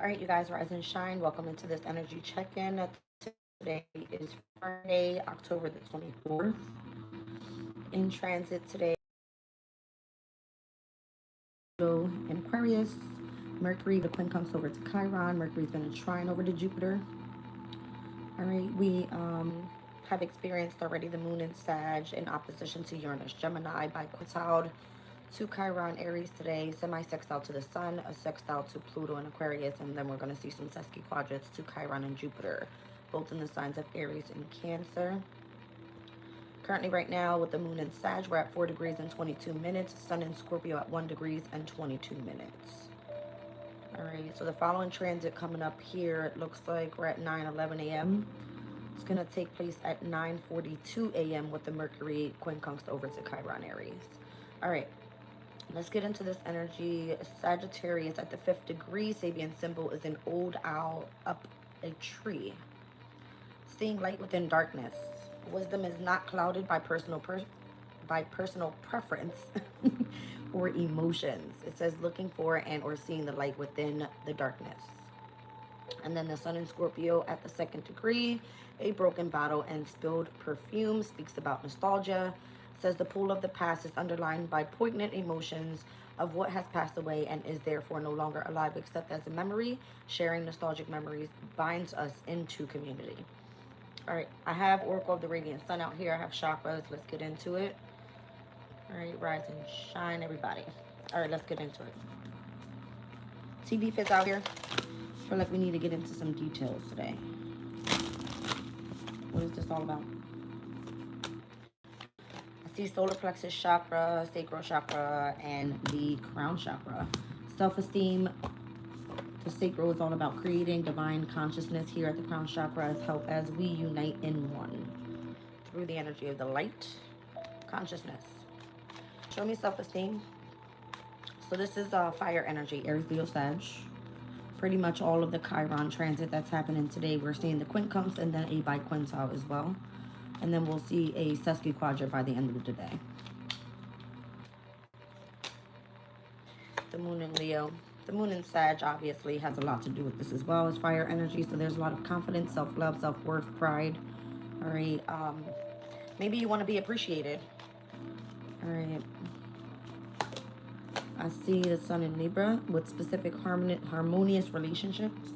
All right, you guys, rise and shine. Welcome into this energy check-in. Today is Friday, October the 24th. In transit today, in Aquarius. Mercury, the quincunx over to Chiron. Mercury's been a trine over to Jupiter. All right, we have experienced already the moon in Sag in opposition to Uranus, Gemini by quintile to Chiron, Aries today, semi-sextile to the Sun, a sextile to Pluto and Aquarius, and then we're going to see some sesquiquadrats to Chiron and Jupiter, both in the signs of Aries and Cancer. Currently, right now, with the moon in Sag, we're at 4 degrees and 22 minutes, Sun in Scorpio at 1 degrees and 22 minutes. All right, so the following transit coming up here, it looks like we're at 9:11 a.m. It's going to take place at 9:42 a.m. with the Mercury quincunx over to Chiron, Aries. All right. Let's get into this energy. Sagittarius at the 5th degree. Sabian symbol is an old owl up a tree. Seeing light within darkness. Wisdom is not clouded by personal preference or emotions. It says looking for and or seeing the light within the darkness. And then the Sun in Scorpio at the 2nd degree. A broken bottle and spilled perfume speaks about nostalgia. Says the pull of the past is underlined by poignant emotions of what has passed away and is therefore no longer alive except as a memory. Sharing nostalgic memories binds us into community. All right, I have Oracle of the Radiant Sun out here. I have chakras. Let's get into it. All right, rise and shine, everybody. All right, let's get into it. TV fits out here. I feel like we need to get into some details today. What is this all about? I see solar plexus chakra, sacral chakra, and the crown chakra. Self-esteem. The sacral is all about creating divine consciousness. Here at the crown chakra is help as we unite in one through the energy of the light consciousness. Show me self-esteem. So this is fire energy, Aries, Leo, Sag. Pretty much all of the Chiron transit that's happening today. We're seeing the quincunx and then a biquintile as well. And then we'll see a sesquiquadrate by the end of the day. The moon in Leo. The moon in Sag obviously has a lot to do with this as well as fire energy. So there's a lot of confidence, self-love, self-worth, pride. All right. Maybe you want to be appreciated. All right. I see the Sun in Libra with specific harmonious relationships.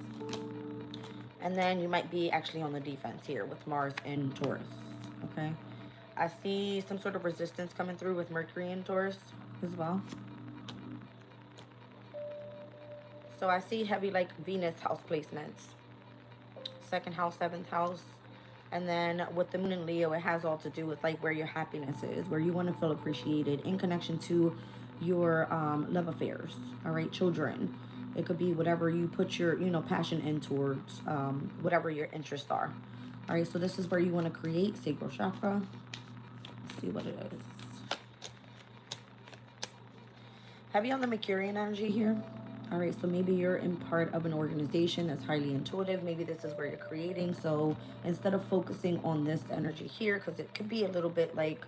And then you might be actually on the defense here with Mars in Taurus. Okay. I see some sort of resistance coming through with Mercury in Taurus as well. So I see heavy like Venus house placements. 2nd house, 7th house. And then with the moon in Leo, it has all to do with like where your happiness is, where you want to feel appreciated in connection to your love affairs. All right, children. It could be whatever you put your, passion in towards, whatever your interests are. All right, so this is where you want to create sacral chakra. Let's see what it is. Heavy on the Mercurian energy here. All right, so maybe you're in part of an organization that's highly intuitive. Maybe this is where you're creating. So instead of focusing on this energy here, because it could be a little bit like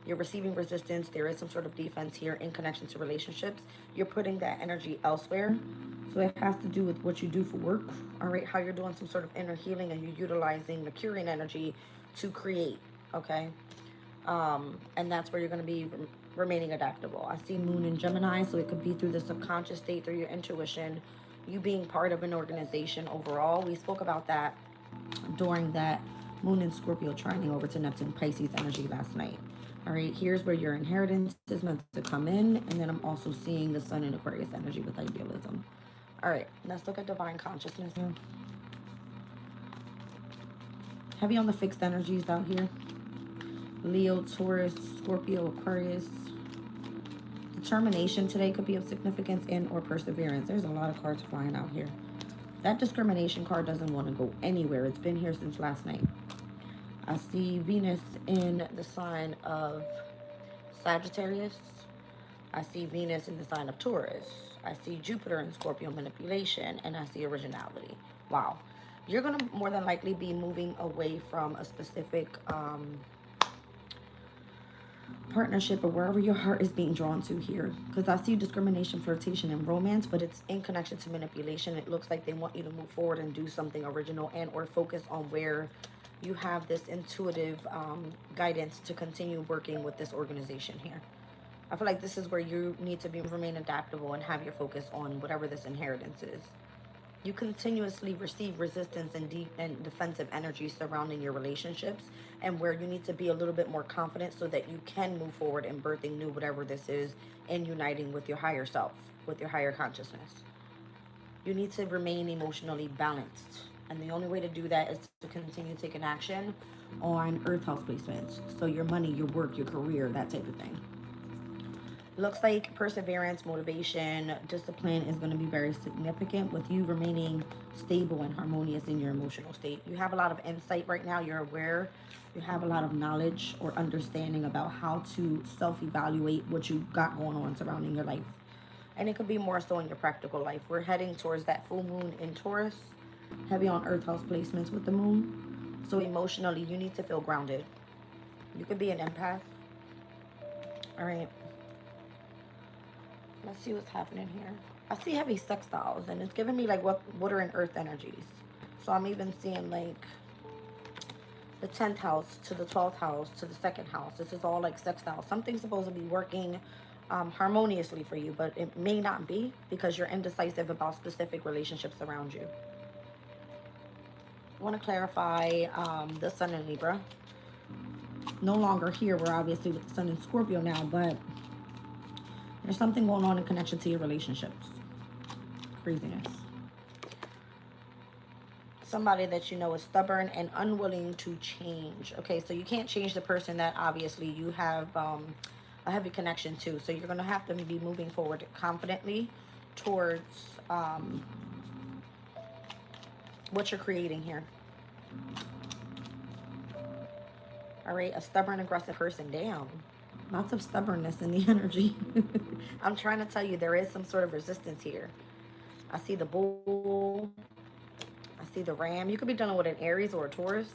you're receiving resistance, there is some sort of defense here in connection to relationships. You're putting that energy elsewhere. So it has to do with what you do for work. All right, how you're doing some sort of inner healing and you're utilizing Mercurian energy to create. Okay. And that's where you're going to be remaining adaptable. I see moon in Gemini, so it could be through the subconscious state, through your intuition, you being part of an organization overall. We spoke about that during that moon in Scorpio trining over to Neptune Pisces energy last night. All right, here's where your inheritance is meant to come in. And then I'm also seeing the Sun in Aquarius energy with idealism. All right, let's look at divine consciousness here. Heavy on the fixed energies out here. Leo, Taurus, Scorpio, Aquarius. Determination today could be of significance and or perseverance. There's a lot of cards flying out here. That discrimination card doesn't want to go anywhere. It's been here since last night. I see Venus in the sign of Sagittarius. I see Venus in the sign of Taurus. I see Jupiter in Scorpio, manipulation, and I see originality. Wow. You're going to more than likely be moving away from a specific partnership, or wherever your heart is being drawn to here. Because I see discrimination, flirtation, and romance, but it's in connection to manipulation. It looks like they want you to move forward and do something original and or focus on where you have this intuitive guidance to continue working with this organization here. I feel like this is where you need to remain adaptable and have your focus on whatever this inheritance is. You continuously receive resistance and deep and defensive energy surrounding your relationships, and where you need to be a little bit more confident so that you can move forward in birthing new whatever this is and uniting with your higher self, with your higher consciousness. You need to remain emotionally balanced. And the only way to do that is to continue taking action on earth house placements. So your money, your work, your career, that type of thing. Looks like perseverance, motivation, discipline is going to be very significant with you remaining stable and harmonious in your emotional state. You have a lot of insight right now. You're aware. You have a lot of knowledge or understanding about how to self-evaluate what you got going on surrounding your life. And it could be more so in your practical life. We're heading towards that full moon in Taurus, heavy on earth house placements with the moon. So emotionally, you need to feel grounded. You could be an empath. All right. Let's see what's happening here. I see heavy sextiles, and it's giving me like what water and earth energies. So I'm even seeing like the 10th house to the 12th house to the 2nd house. This is all like sextiles. Something's supposed to be working harmoniously for you, but it may not be because you're indecisive about specific relationships around you. I want to clarify the sun in Libra. No longer here. We're obviously with the sun in Scorpio now, but there's something going on in connection to your relationships. Craziness. Somebody that you know is stubborn and unwilling to change. Okay, so you can't change the person that obviously you have a heavy connection to. So you're going to have to be moving forward confidently towards what you're creating here. All right, a stubborn, aggressive person. Damn. Lots of stubbornness in the energy. I'm trying to tell you, there is some sort of resistance here. I see the bull. I see the ram. You could be dealing with an Aries or a Taurus.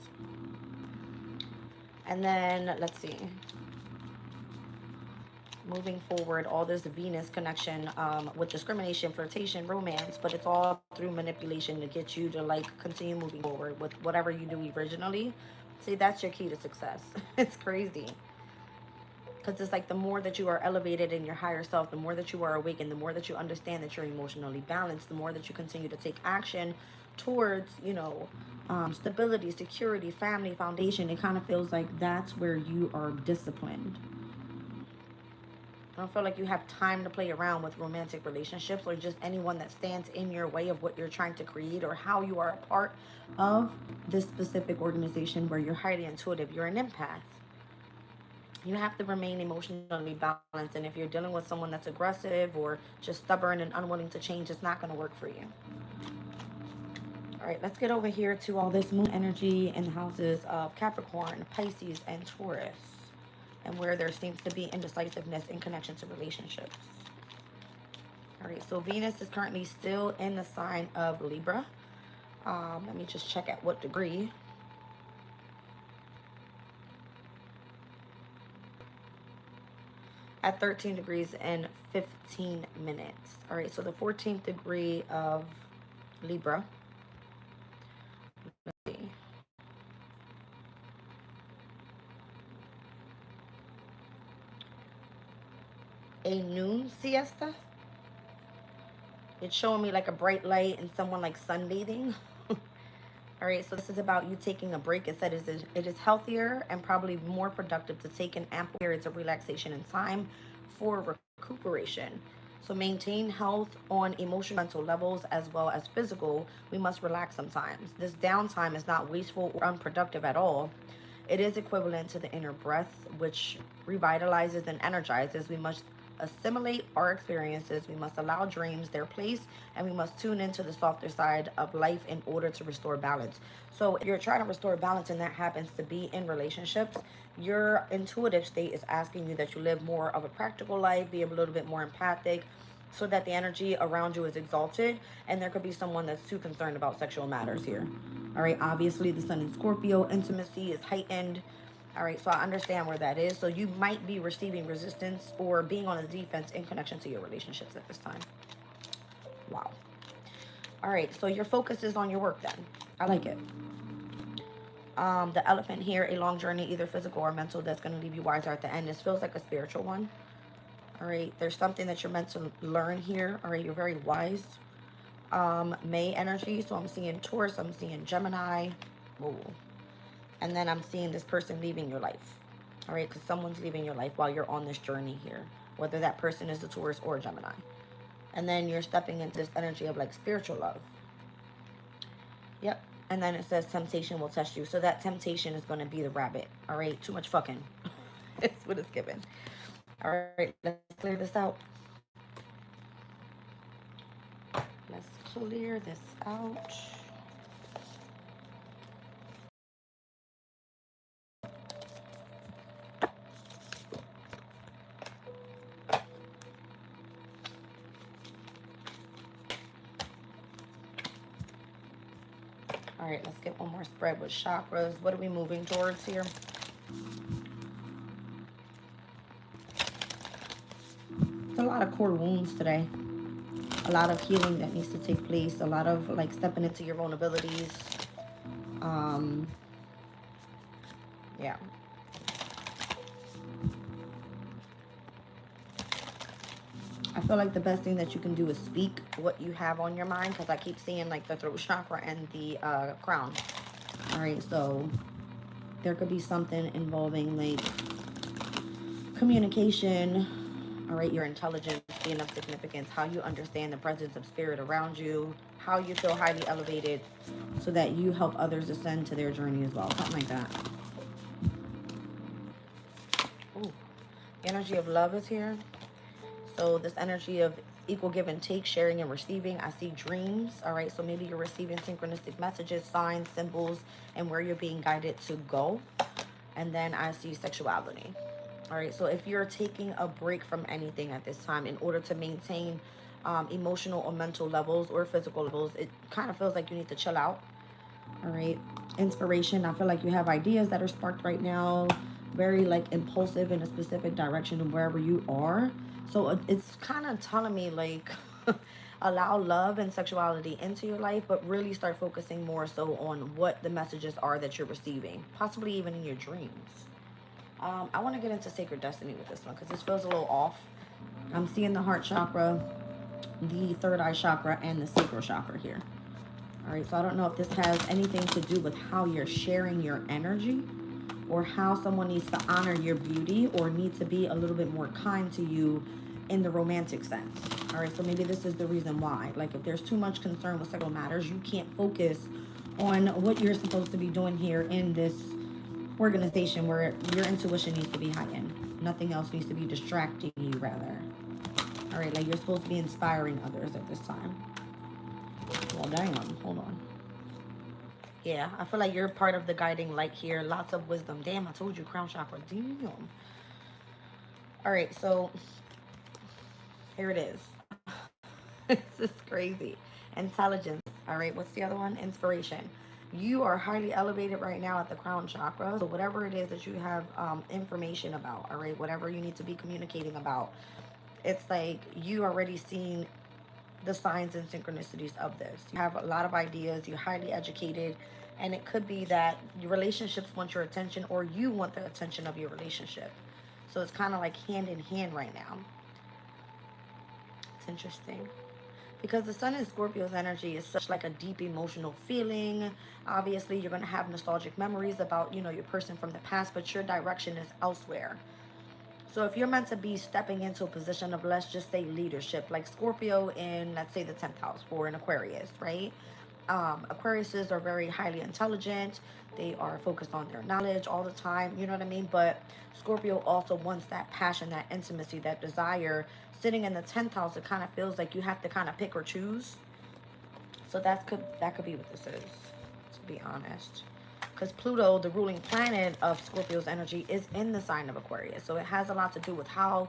And then, let's see. Moving forward, all this Venus connection with discrimination, flirtation, romance, but it's all through manipulation to get you to like continue moving forward with whatever you do originally. See, that's your key to success. It's crazy. Because it's like the more that you are elevated in your higher self, the more that you are awakened, the more that you understand that you're emotionally balanced, the more that you continue to take action towards, you know, stability, security, family, foundation. It kind of feels like that's where you are disciplined. I don't feel like you have time to play around with romantic relationships or just anyone that stands in your way of what you're trying to create or how you are a part of this specific organization where you're highly intuitive. You're an empath. You have to remain emotionally balanced. And if you're dealing with someone that's aggressive or just stubborn and unwilling to change, it's not going to work for you. All right, let's get over here to all this moon energy in the houses of Capricorn, Pisces, and Taurus, and where there seems to be indecisiveness in connection to relationships. All right, so Venus is currently still in the sign of Libra. Let me just check at what degree. At 13 degrees and 15 minutes. All right, so the 14th degree of Libra. Let's see. A noon siesta. It's showing me like a bright light and someone like sunbathing. All right, so this is about you taking a break. It said it is healthier and probably more productive to take an ample periods of relaxation and time for recuperation. So maintain health on emotional, mental levels as well as physical. We must relax sometimes. This downtime is not wasteful or unproductive at all. It is equivalent to the inner breath, which revitalizes and energizes. We must assimilate our experiences. We must allow dreams their place, and we must tune into the softer side of life in order to restore balance. So if you're trying to restore balance and that happens to be in relationships, your intuitive state is asking you that you live more of a practical life, be a little bit more empathic, so that the energy around you is exalted, and there could be someone that's too concerned about sexual matters here. All right, obviously the sun in Scorpio, intimacy is heightened. All right, so I understand where that is. So you might be receiving resistance or being on the defense in connection to your relationships at this time. Wow. All right, so your focus is on your work then. I like it. The elephant here, a long journey, either physical or mental, that's going to leave you wiser at the end. This feels like a spiritual one. All right, there's something that you're meant to learn here. All right, you're very wise. May energy, so I'm seeing Taurus, I'm seeing Gemini. Whoa. And then I'm seeing this person leaving your life. All right, because someone's leaving your life while you're on this journey here, whether that person is a Taurus or a Gemini. And then you're stepping into this energy of like spiritual love. Yep. And then it says temptation will test you. So that temptation is going to be the rabbit. All right, too much fucking. It's what it's given. All right, let's clear this out. Let's clear this out. All right, let's get one more spread with chakras. What are we moving towards here? It's a lot of core wounds today. A lot of healing that needs to take place. A lot of like stepping into your vulnerabilities. Yeah. I feel like the best thing that you can do is speak what you have on your mind, because I keep seeing like the throat chakra and the crown. All right, so there could be something involving like communication. All right, your intelligence being of significance, how you understand the presence of spirit around you, how you feel highly elevated so that you help others ascend to their journey as well. Something like that. Ooh, the energy of love is here. So this energy of equal give and take, sharing and receiving. I see dreams. All right, so maybe you're receiving synchronistic messages, signs, symbols, and where you're being guided to go. And then I see sexuality. All right, so if you're taking a break from anything at this time in order to maintain emotional or mental levels or physical levels, it kind of feels like you need to chill out. All right, inspiration. I feel like you have ideas that are sparked right now, very like impulsive in a specific direction of wherever you are. So it's kind of telling me like allow love and sexuality into your life, but really start focusing more so on what the messages are that you're receiving, possibly even in your dreams. I want to get into sacred destiny with this one because this feels a little off. I'm seeing the heart chakra, the third eye chakra, and the sacral chakra here. All right, so I don't know if this has anything to do with how you're sharing your energy or how someone needs to honor your beauty or need to be a little bit more kind to you in the romantic sense. All right, so maybe this is the reason why. Like if there's too much concern with sexual matters, you can't focus on what you're supposed to be doing here in this organization where your intuition needs to be heightened. Nothing else needs to be distracting you, rather. All right, like you're supposed to be inspiring others at this time. Well, damn, hold on. Yeah, I feel like you're part of the guiding light here. Lots of wisdom. Damn, I told you, crown chakra. Damn. All right, so here it is. This is crazy. Intelligence. All right, what's the other one? Inspiration. You are highly elevated right now at the crown chakra. So whatever it is that you have information about, all right, whatever you need to be communicating about, it's like you already seen the signs and synchronicities of this. You have a lot of ideas, you're highly educated, and it could be that your relationships want your attention or you want the attention of your relationship. So it's kind of like hand in hand right now. It's interesting. Because the sun in Scorpio's energy is such like a deep emotional feeling. Obviously, you're going to have nostalgic memories about, you know, your person from the past, but your direction is elsewhere. So if you're meant to be stepping into a position of, let's just say, leadership, like Scorpio in, let's say, the 10th house for an Aquarius, right? Aquariuses are very highly intelligent. They are focused on their knowledge all the time, you know what I mean? But Scorpio also wants that passion, that intimacy, that desire. Sitting in the 10th house, it kind of feels like you have to kind of pick or choose. So that could be what this is, to be honest. Because Pluto, the ruling planet of Scorpio's energy, is in the sign of Aquarius. So it has a lot to do with how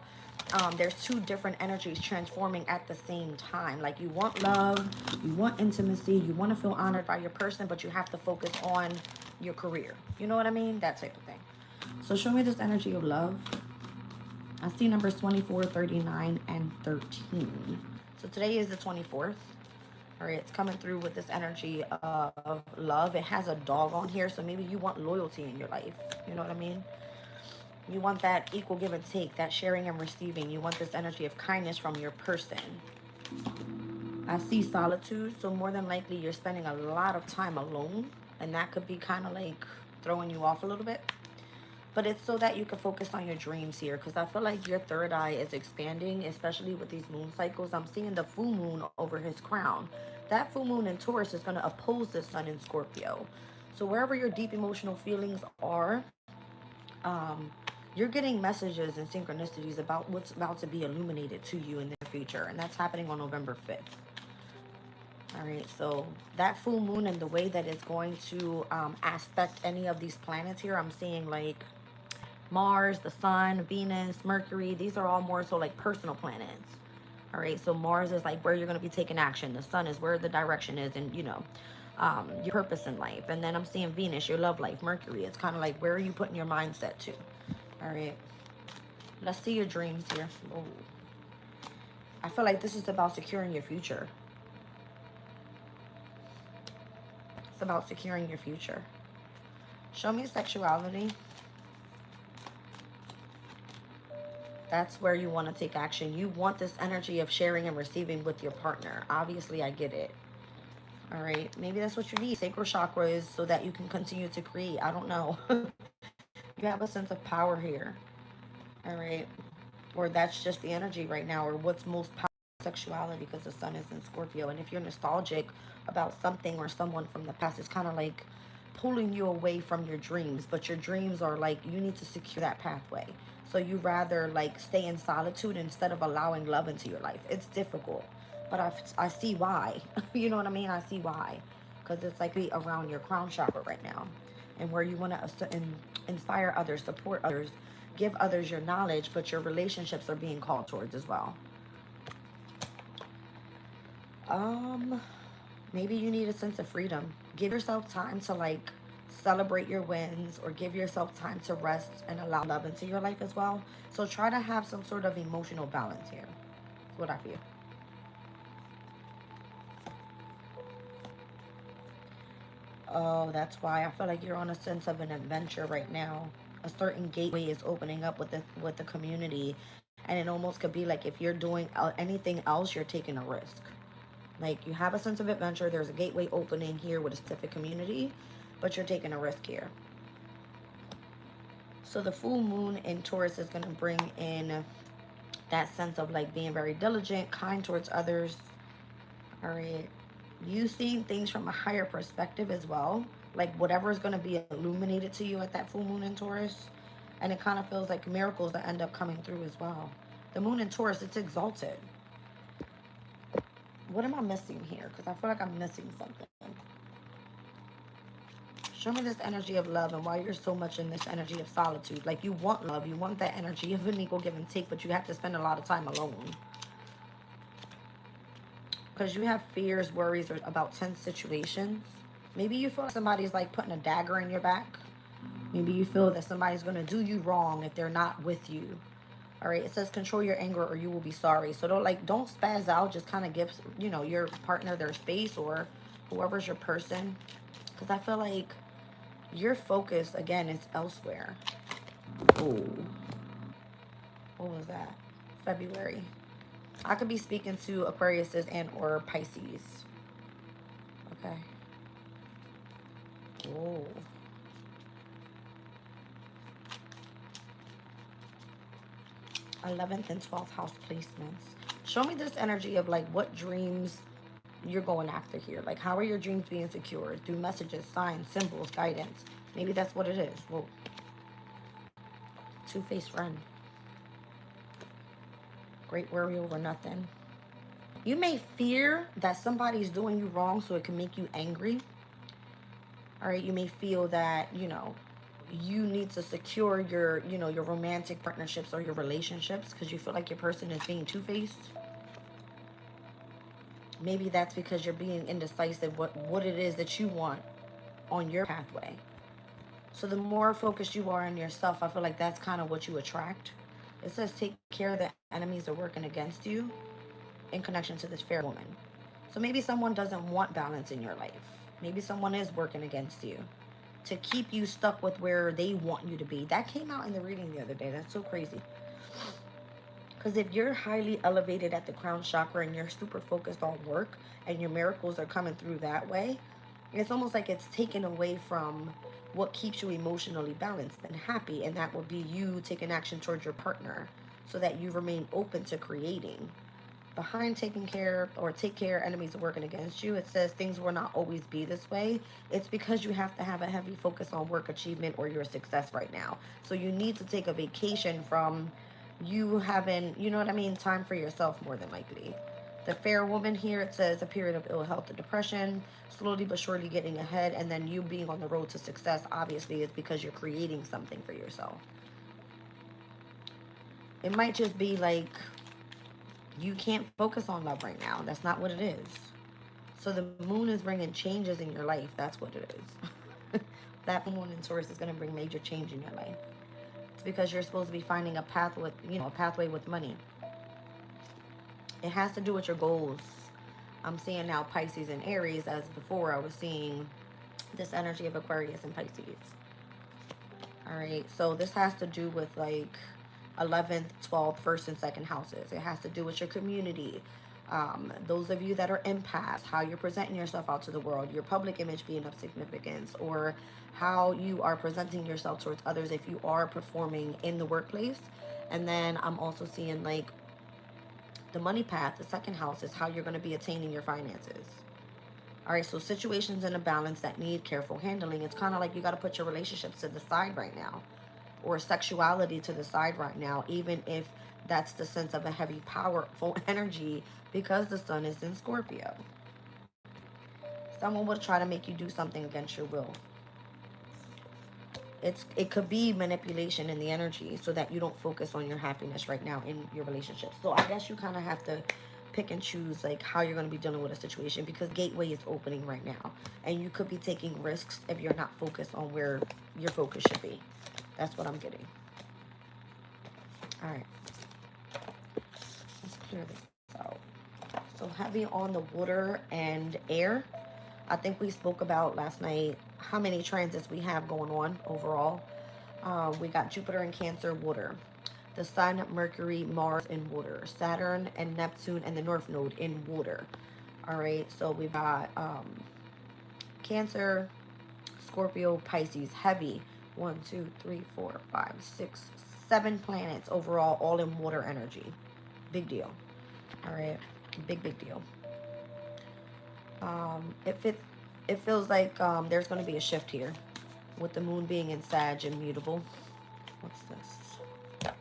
there's two different energies transforming at the same time. Like you want love, you want intimacy, you want to feel honored by your person, but you have to focus on your career. You know what I mean? That type of thing. So show me this energy of love. I see numbers 24, 39, and 13. So today is the 24th. All right, it's coming through with this energy of love. It has a dog on here, so maybe you want loyalty in your life. You know what I mean? You want that equal give and take, that sharing and receiving. You want this energy of kindness from your person. I see solitude, so more than likely you're spending a lot of time alone, and that could be kind of like throwing you off a little bit. But it's so that you can focus on your dreams here, because I feel like your third eye is expanding, especially with these moon cycles. I'm seeing the full moon over his crown. That full moon in Taurus is going to oppose the sun in Scorpio. So wherever your deep emotional feelings are, you're getting messages and synchronicities about what's about to be illuminated to you in the future. And that's happening on November 5th. All right, so that full moon and the way that it's going to aspect any of these planets here, I'm seeing like Mars, the sun, Venus, Mercury. These are all more so like personal planets. All right, so Mars is like where you're going to be taking action. The sun is where the direction is, and you know, your purpose in life. And then I'm seeing Venus, your love life. Mercury, it's kind of like where are you putting your mindset to. All right, let's see your dreams here. Oh, I feel like this is about securing your future. It's about securing your future. Show me sexuality. That's where you want to take action. You want this energy of sharing and receiving with your partner. Obviously, I get it. All right. Maybe that's what you need. Sacral chakra is so that you can continue to create. I don't know. You have a sense of power here. All right. Or that's just the energy right now. Or what's most powerful, sexuality, because the sun is in Scorpio. And if you're nostalgic about something or someone from the past, it's kind of like pulling you away from your dreams. But your dreams are like, you need to secure that pathway. So you rather like stay in solitude instead of allowing love into your life. It's difficult, but I see why. You know what I mean? I see why. Because it's like around your crown chakra right now. And where you want to inspire others, support others, give others your knowledge, but your relationships are being called towards as well. Maybe you need a sense of freedom. Give yourself time to like celebrate your wins, or give yourself time to rest and allow love into your life as well. So try to have some sort of emotional balance here. That's what I feel. Oh, that's why I feel like you're on a sense of an adventure right now. A certain gateway is opening up with the community, and it almost could be like if you're doing anything else, you're taking a risk. Like you have a sense of adventure. There's a gateway opening here with a specific community, but you're taking a risk here. So the full moon in Taurus is going to bring in that sense of like being very diligent, kind towards others. All right. You seeing things from a higher perspective as well. Like whatever is going to be illuminated to you at that full moon in Taurus. And it kind of feels like miracles that end up coming through as well. The moon in Taurus, it's exalted. What am I missing here? Because I feel like I'm missing something. Show me this energy of love and why you're so much in this energy of solitude. Like you want love. You want that energy of an equal give and take, but you have to spend a lot of time alone. Because you have fears, worries about tense situations. Maybe you feel like somebody's like putting a dagger in your back. Maybe you feel that somebody's going to do you wrong if they're not with you. All right, it says control your anger or you will be sorry. So don't spaz out. Just kind of give, you know, your partner their space, or whoever's your person. Because I feel like your focus, again, is elsewhere. Oh. What was that? February. I could be speaking to Aquariuses and or Pisces. Okay. Oh. '11th and 12th house placements. Show me this energy of like what dreams you're going after here. Like how are your dreams being secured? Through messages, signs, symbols, guidance. Maybe that's what it is. Whoa. Two-faced friend. Great worry over nothing. You may fear that somebody's doing you wrong, so it can make you angry. All right, you may feel that, you know, you need to secure your, you know, your romantic partnerships or your relationships because you feel like your person is being two-faced. Maybe that's because you're being indecisive what it is that you want on your pathway. So the more focused you are on yourself, I feel like that's kind of what you attract. It says take care that enemies are working against you in connection to this fair woman. So maybe someone doesn't want balance in your life. Maybe someone is working against you to keep you stuck with where they want you to be. That came out in the reading the other day. That's so crazy. Because if you're highly elevated at the crown chakra and you're super focused on work and your miracles are coming through that way, it's almost like it's taken away from what keeps you emotionally balanced and happy. And that would be you taking action towards your partner so that you remain open to creating. Behind taking care or take care, enemies are working against you. It says things will not always be this way. It's because you have to have a heavy focus on work achievement or your success right now. So you need to take a vacation from you having, you know what I mean, time for yourself more than likely. The fair woman here, it says a period of ill health and depression, slowly but surely getting ahead, and then you being on the road to success, obviously, is because you're creating something for yourself. It might just be like you can't focus on love right now. That's not what it is. So the moon is bringing changes in your life. That's what it is. That moon in Taurus is going to bring major change in your life. It's because you're supposed to be finding a path with, a pathway with money. It has to do with your goals. I'm seeing now Pisces and Aries, as before I was seeing this energy of Aquarius and Pisces. All right, so this has to do with like 11th, 12th, 1st, and 2nd houses. It has to do with your community. Those of you that are empaths, how you're presenting yourself out to the world, your public image being of significance, or how you are presenting yourself towards others if you are performing in the workplace. And then I'm also seeing like the money path, the 2nd house, is how you're going to be attaining your finances. All right, so situations in a balance that need careful handling. It's kind of like you got to put your relationships to the side right now, or sexuality to the side right now, even if that's the sense of a heavy, powerful energy, because the sun is in Scorpio. Someone will try to make you do something against your will. It could be manipulation in the energy so that you don't focus on your happiness right now in your relationship. So I guess you kind of have to pick and choose like how you're going to be dealing with a situation, because gateway is opening right now and you could be taking risks if you're not focused on where your focus should be. That's what I'm getting. All right, let's clear this out. So heavy on the water and air. I think we spoke about last night how many transits we have going on overall. We got Jupiter in Cancer, water. The Sun, Mercury, Mars in water. Saturn and Neptune and the North Node in water. All right, so we've got Cancer, Scorpio, Pisces, heavy. 1, 2, 3, 4, 5, 6, 7 planets overall, all in water energy. Big deal. All right, big deal. It feels like there's going to be a shift here with the moon being in Sag and mutable. What's this? Okay.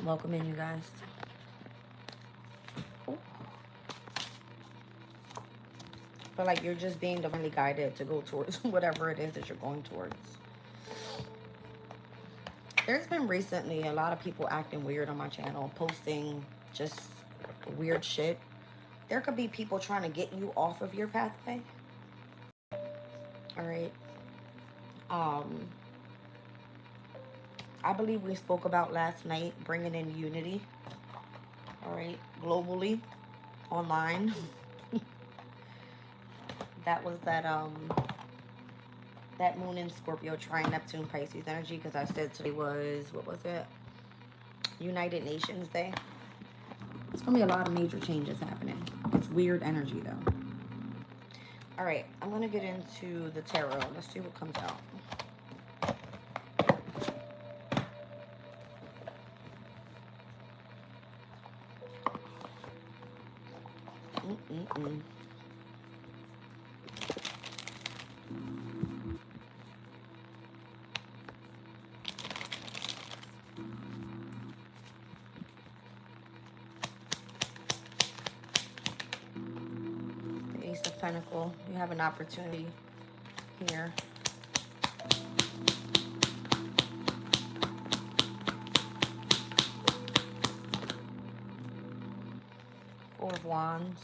Welcome in, you guys. Ooh. I feel like you're just being divinely guided to go towards whatever it is that you're going towards. There's been recently a lot of people acting weird on my channel, posting just weird shit. There could be people trying to get you off of your pathway. All right. I believe we spoke about last night bringing in unity. All right, globally, online. That was that moon in Scorpio trine Neptune Pisces energy, because I said today was, what was it? United Nations Day. It's gonna be a lot of major changes happening. It's weird energy though. All right, I'm gonna get into the tarot. Let's see what comes out. The Ace of Pentacles. You have an opportunity here. Four of Wands.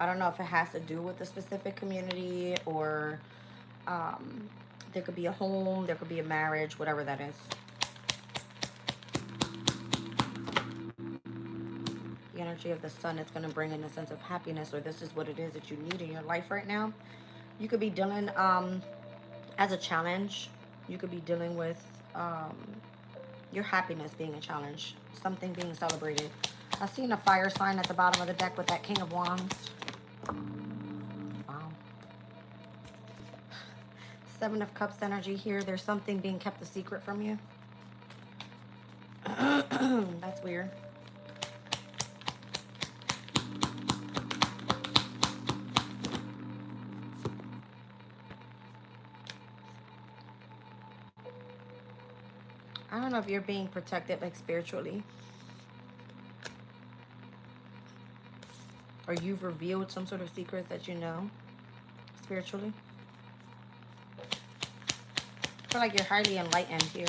I don't know if it has to do with a specific community or um, there could be a home, there could be a marriage, whatever that is. The energy of the sun is going to bring in a sense of happiness, or this is what it is that you need in your life right now. You could be dealing as a challenge. You could be dealing with um, your happiness being a challenge, something being celebrated. I've seen a fire sign at the bottom of the deck with that King of Wands. Wow. Seven of Cups energy here. There's something being kept a secret from you. That's weird. I don't know if you're being protected like spiritually. Or you've revealed some sort of secrets that you know spiritually. I feel like you're highly enlightened here.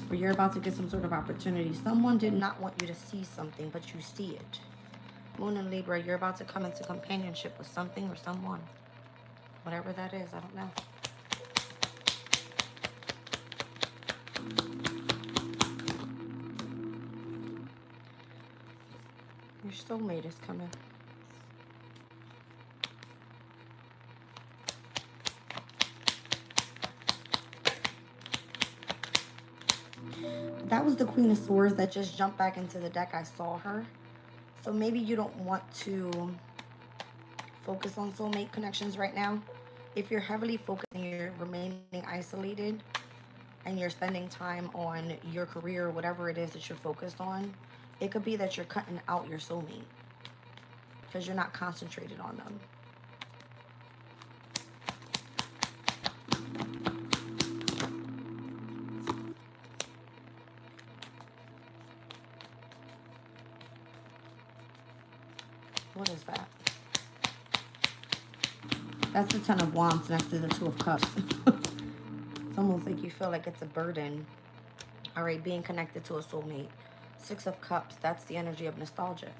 Or you're about to get some sort of opportunity. Someone did not want you to see something, but you see it. Moon and Libra, you're about to come into companionship with something or someone. Whatever that is, I don't know. Your soulmate is coming. That was the Queen of Swords that just jumped back into the deck. I saw her. So maybe you don't want to focus on soulmate connections right now. If you're heavily focused and you're remaining isolated and you're spending time on your career, whatever it is that you're focused on, it could be that you're cutting out your soulmate because you're not concentrated on them. What is that? That's the Ten of Wands next to the Two of Cups. It's almost like you feel like it's a burden. All right, being connected to a soulmate. Six of Cups, that's the energy of nostalgia.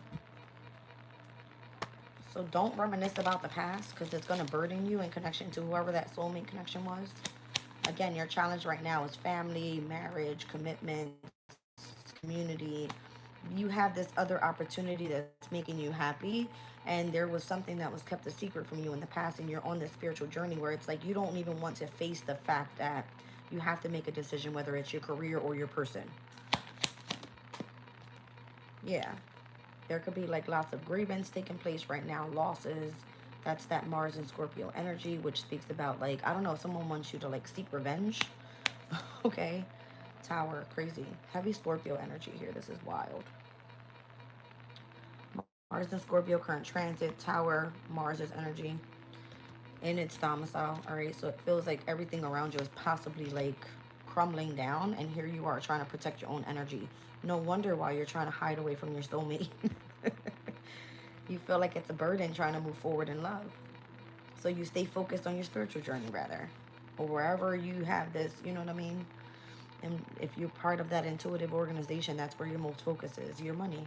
So don't reminisce about the past because it's going to burden you in connection to whoever that soulmate connection was. Again, your challenge right now is family, marriage, commitment, community. You have this other opportunity that's making you happy, and there was something that was kept a secret from you in the past, and you're on this spiritual journey where it's like you don't even want to face the fact that you have to make a decision whether it's your career or your person. Yeah, there could be like lots of grievance taking place right now, losses. That's that Mars and Scorpio energy, which speaks about like, I don't know, someone wants you to like seek revenge. Okay. Tower, crazy. Heavy Scorpio energy here. This is wild. Mars and Scorpio current transit. Tower, Mars's energy in its domicile. All right, so it feels like everything around you is possibly like crumbling down, and here you are trying to protect your own energy. No wonder why you're trying to hide away from your soulmate. You feel like it's a burden trying to move forward in love. So you stay focused on your spiritual journey rather, or wherever you have this, you know what I mean? And if you're part of that intuitive organization, that's where your most focus is. Your money,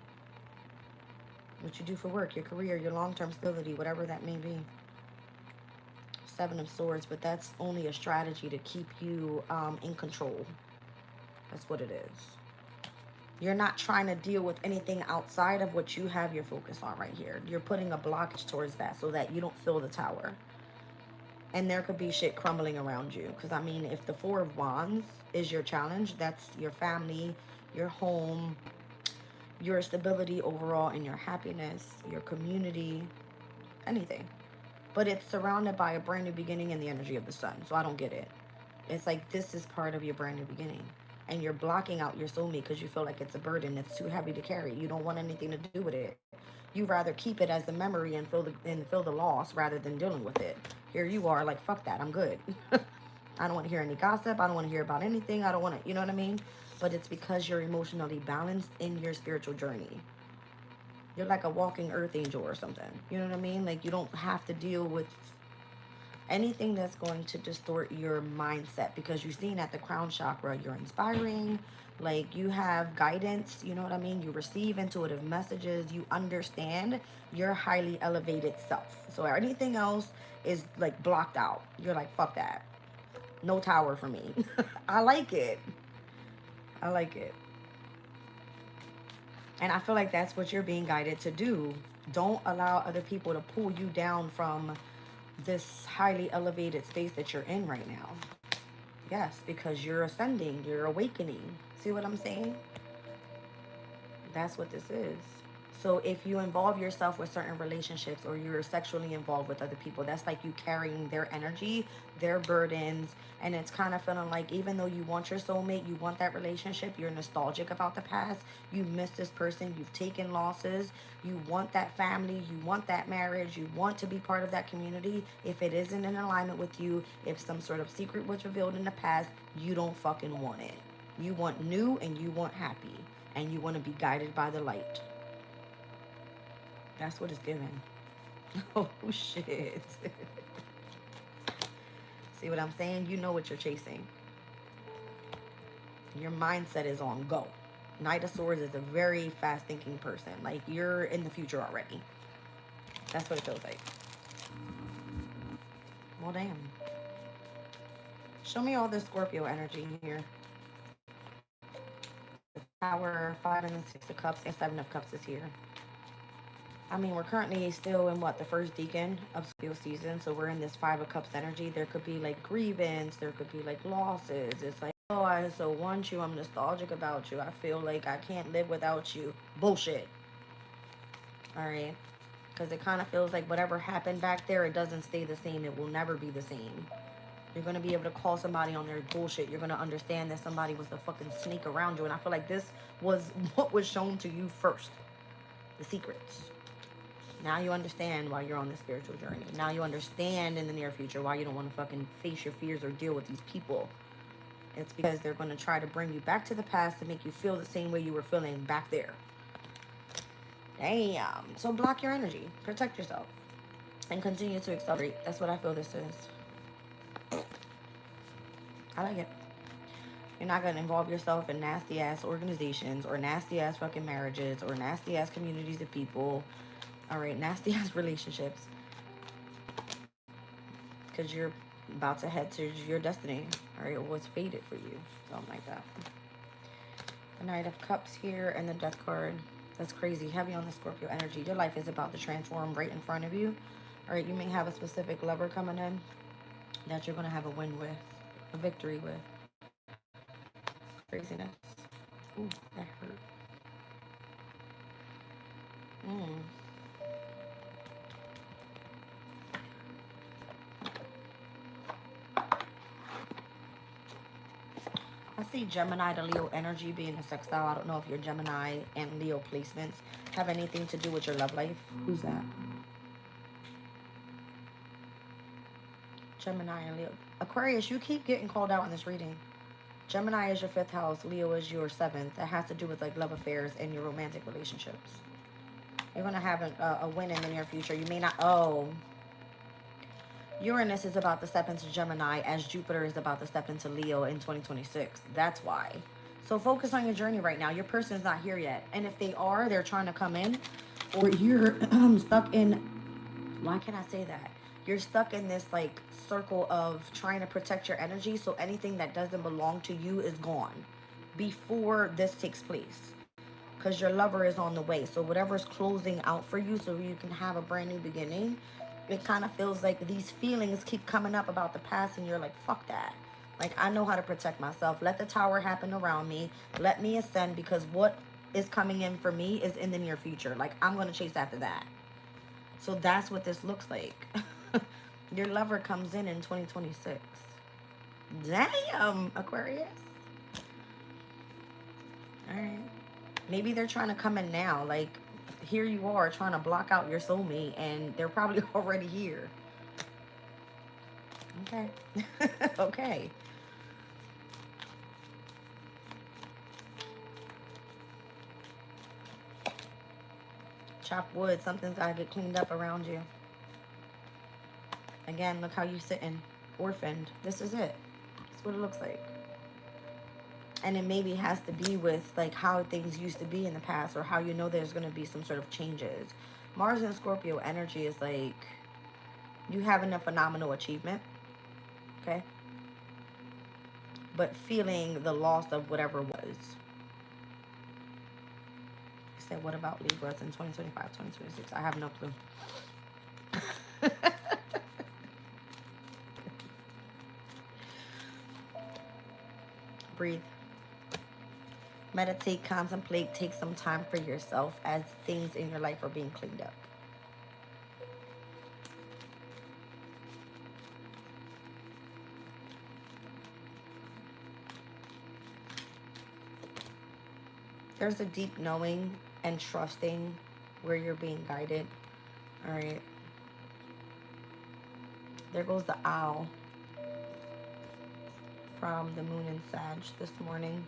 what you do for work, your career, your long-term stability, whatever that may be. Seven of Swords, but that's only a strategy to keep you in control. That's what it is. You're not trying to deal with anything outside of what you have your focus on right here. You're putting a blockage towards that so that you don't feel the Tower. And there could be shit crumbling around you. Because, I mean, if the Four of Wands is your challenge, that's your family, your home, your stability overall, and your happiness, your community, anything. But it's surrounded by a brand new beginning in the energy of the sun. So I don't get it. It's like this is part of your brand new beginning. And you're blocking out your soulmate because you feel like it's a burden. It's too heavy to carry. You don't want anything to do with it. You rather keep it as a memory and feel the loss rather than dealing with it. Here you are like, fuck that, I'm good. I don't want to hear any gossip. I don't want to hear about anything. I don't want to, you know what I mean? But it's because you're emotionally balanced in your spiritual journey. You're like a walking earth angel or something. You know what I mean? Like you don't have to deal with anything that's going to distort your mindset, because you're seeing at the crown chakra, you're inspiring, like you have guidance, you know what I mean? You receive intuitive messages, you understand your highly elevated self. So anything else is like blocked out. You're like, fuck that. No tower for me. I like it. I like it. And I feel like that's what you're being guided to do. Don't allow other people to pull you down from this highly elevated space that you're in right now. Yes, because you're ascending, you're awakening. See what I'm saying? That's what this is. So if you involve yourself with certain relationships, or you're sexually involved with other people, that's like you carrying their energy, their burdens, and it's kind of feeling like even though you want your soulmate, you want that relationship, you're nostalgic about the past, you miss this person, you've taken losses, you want that family, you want that marriage, you want to be part of that community. If it isn't in alignment with you, if some sort of secret was revealed in the past, you don't fucking want it. You want new, and you want happy, and you want to be guided by the light. That's what it's given. Oh, shit. See what I'm saying? You know what you're chasing. Your mindset is on go. Knight of Swords is a very fast-thinking person. Like, you're in the future already. That's what it feels like. Well, damn. Show me all this Scorpio energy here. The Tower, 5 and the 6 of Cups, and 7 of Cups is here. I mean, we're currently still in what, the first decan of Scorpio season. So we're in this 5 of Cups energy. There could be like grievance. There could be like losses. It's like, oh, I so want you. I'm nostalgic about you. I feel like I can't live without you. Bullshit. All right. Because it kind of feels like whatever happened back there, it doesn't stay the same. It will never be the same. You're going to be able to call somebody on their bullshit. You're going to understand that somebody was the fucking snake around you. And I feel like this was what was shown to you first. The secrets. Now you understand why you're on this spiritual journey. Now you understand in the near future why you don't want to fucking face your fears or deal with these people. It's because they're going to try to bring you back to the past to make you feel the same way you were feeling back there. Damn. So block your energy. Protect yourself. And continue to accelerate. That's what I feel this is. I like it. You're not going to involve yourself in nasty ass organizations, or nasty ass fucking marriages, or nasty ass communities of people. All right, nasty ass relationships, because you're about to head to your destiny. All right, what's fated for you, something like that. The Knight of Cups here, and the Death card. That's crazy. Heavy on the Scorpio energy. Your life is about to transform right in front of you. All right, you may have a specific lover coming in that you're going to have a win with, a victory with. Craziness. Ooh, that hurt. I see Gemini to Leo energy being a sextile. I don't know if your Gemini and Leo placements have anything to do with your love life. Who's that? Gemini and Leo. Aquarius, you keep getting called out in this reading. Gemini is your 5th house. Leo is your 7th. That has to do with like love affairs and your romantic relationships. You're going to have a win in the near future. You may not... Oh. Uranus is about to step into Gemini, as Jupiter is about to step into Leo in 2026. That's why. So focus on your journey right now. Your person is not here yet. And if they are, they're trying to come in. Or you're stuck in... Why can't I say that? You're stuck in this like circle of trying to protect your energy, so anything that doesn't belong to you is gone before this takes place, because your lover is on the way. So whatever's closing out for you so you can have a brand new beginning, it kind of feels like these feelings keep coming up about the past, and you're like, fuck that. Like, I know how to protect myself. Let the tower happen around me. Let me ascend, because what is coming in for me is in the near future. Like, I'm going to chase after that. So that's what this looks like. Your lover comes in 2026. Damn, Aquarius. All right. Maybe they're trying to come in now. Like, here you are trying to block out your soulmate, and they're probably already here. Okay. Okay. Chop wood. Something's got to get cleaned up around you. Again, look how you sitting orphaned. This is it. That's what it looks like. And it maybe has to be with like how things used to be in the past, or how you know there's going to be some sort of changes. Mars and Scorpio energy is like you having a phenomenal achievement, okay? But feeling the loss of whatever was. I said, what about Libras in 2025, 2026? I have no clue. Breathe. Meditate, contemplate, take some time for yourself as things in your life are being cleaned up. There's a deep knowing and trusting where you're being guided. All right. There goes the owl from the moon in Sag this morning.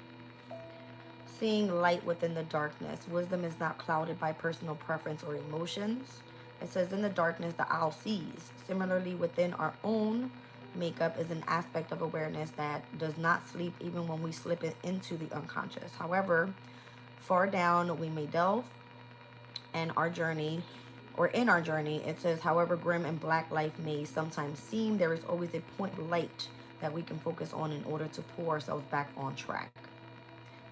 Seeing light within the darkness. Wisdom is not clouded by personal preference or emotions. It says in the darkness, the owl sees. Similarly, within our own makeup is an aspect of awareness that does not sleep even when we slip it into the unconscious. However, far down we may delve and our journey, or in our journey, it says, however grim and black life may sometimes seem, there is always a point of light that we can focus on in order to pull ourselves back on track.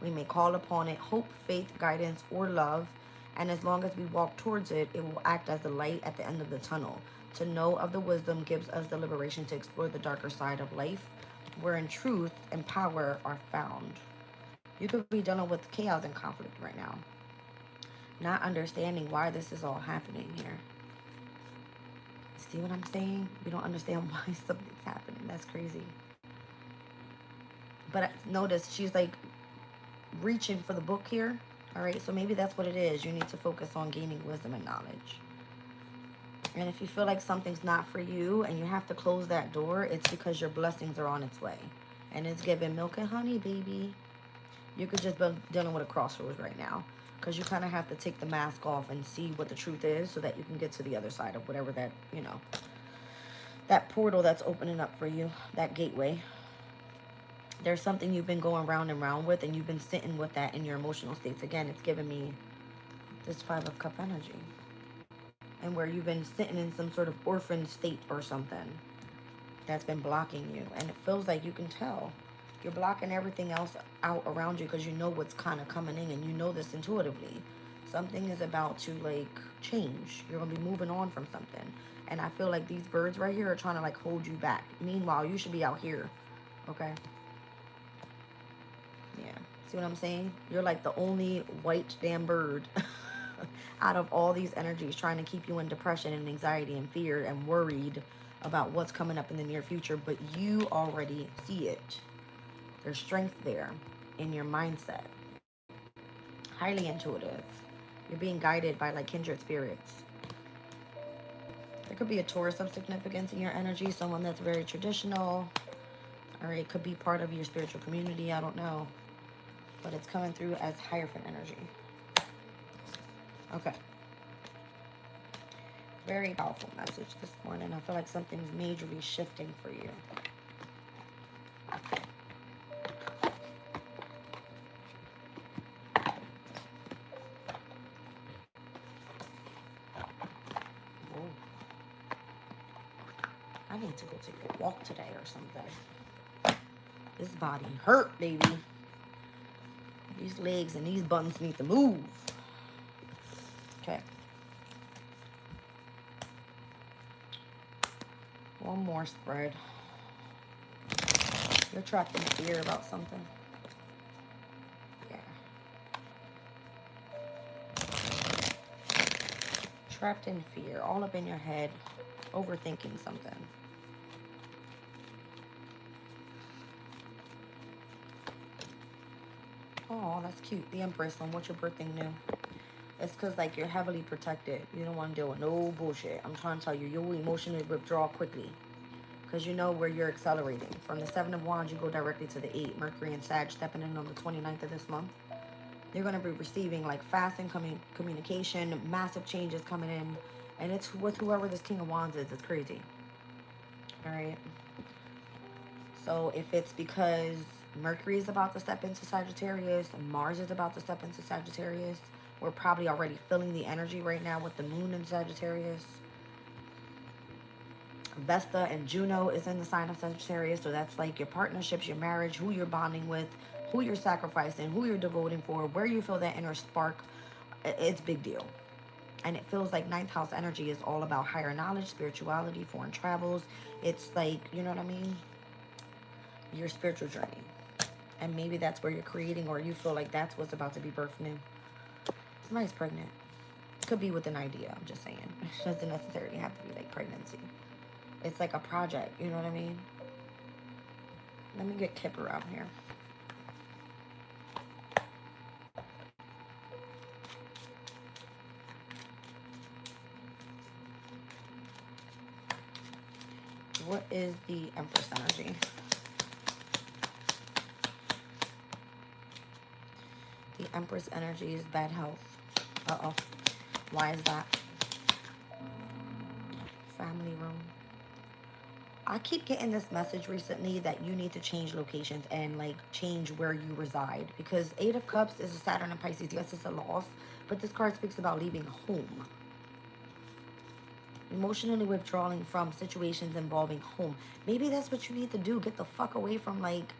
We may call upon it hope, faith, guidance, or love, and as long as we walk towards it, it will act as the light at the end of the tunnel. To know of the wisdom gives us the liberation to explore the darker side of life, wherein truth and power are found. You could be dealing with chaos and conflict right now, not understanding why this is all happening here. See what I'm saying? You don't understand why something's happening. That's crazy. But notice she's like reaching for the book here. All right, so maybe that's what it is. You need to focus on gaining wisdom and knowledge. And if you feel like something's not for you and you have to close that door, it's because your blessings are on its way. And it's giving milk and honey, baby. You could just be dealing with a crossroads right now, because you kind of have to take the mask off and see what the truth is so that you can get to the other side of whatever that, you know, that portal that's opening up for you, that gateway. There's something you've been going round and round with, and you've been sitting with that in your emotional states. Again, it's giving me this 5 of Cup energy. And where you've been sitting in some sort of orphan state or something that's been blocking you. And it feels like you can tell. You're blocking everything else out around you because you know what's kind of coming in, and you know this intuitively. Something is about to like change. You're going to be moving on from something. And I feel like these birds right here are trying to like hold you back. Meanwhile, you should be out here. Okay? Yeah. See what I'm saying? You're like the only white damn bird out of all these energies trying to keep you in depression and anxiety and fear and worried about what's coming up in the near future. But you already see it. There's strength there in your mindset. Highly intuitive. You're being guided by like kindred spirits. There could be a Taurus of significance in your energy. Someone that's very traditional. Or it could be part of your spiritual community. I don't know. But it's coming through as Hierophant energy. Okay. Very powerful message this morning. I feel like something's majorly shifting for you. Whoa. I need to go take a walk today or something. This body hurt, baby. These legs and these buttons need to move. Okay. One more spread. You're trapped in fear about something. Yeah. Trapped in fear, all up in your head, overthinking something. Oh, that's cute. The Empress on What's Your Birthday New. It's because, like, you're heavily protected. You don't want to deal with no bullshit. I'm trying to tell you, you'll emotionally withdraw quickly. Because you know where you're accelerating. From the 7 of Wands, you go directly to the 8. Mercury and Sag stepping in on the 29th of this month. You're going to be receiving, like, fast incoming communication, massive changes coming in. And it's with whoever this King of Wands is. It's crazy. All right. So if it's because Mercury is about to step into Sagittarius, Mars is about to step into Sagittarius, we're probably already feeling the energy right now with the moon in Sagittarius. Vesta and Juno is in the sign of Sagittarius, so that's like your partnerships, your marriage, who you're bonding with, who you're sacrificing, who you're devoting for, where you feel that inner spark. It's big deal. And it feels like ninth house energy is all about higher knowledge, spirituality, foreign travels. It's like, you know what I mean? Your spiritual journey. And maybe that's where you're creating, or you feel like that's what's about to be birthed new. Somebody's pregnant. Could be with an idea, I'm just saying. It doesn't necessarily have to be like pregnancy. It's like a project, you know what I mean? Let me get Kipper out here. What is the Empress energy? The Empress energy is bad health. Uh-oh. Why is that? Family room. I keep getting this message recently that you need to change locations and like change where you reside, because Eight of Cups is a Saturn and Pisces. Yes, it's a loss, but this card speaks about leaving home. Emotionally withdrawing from situations involving home. Maybe that's what you need to do. Get the fuck away from like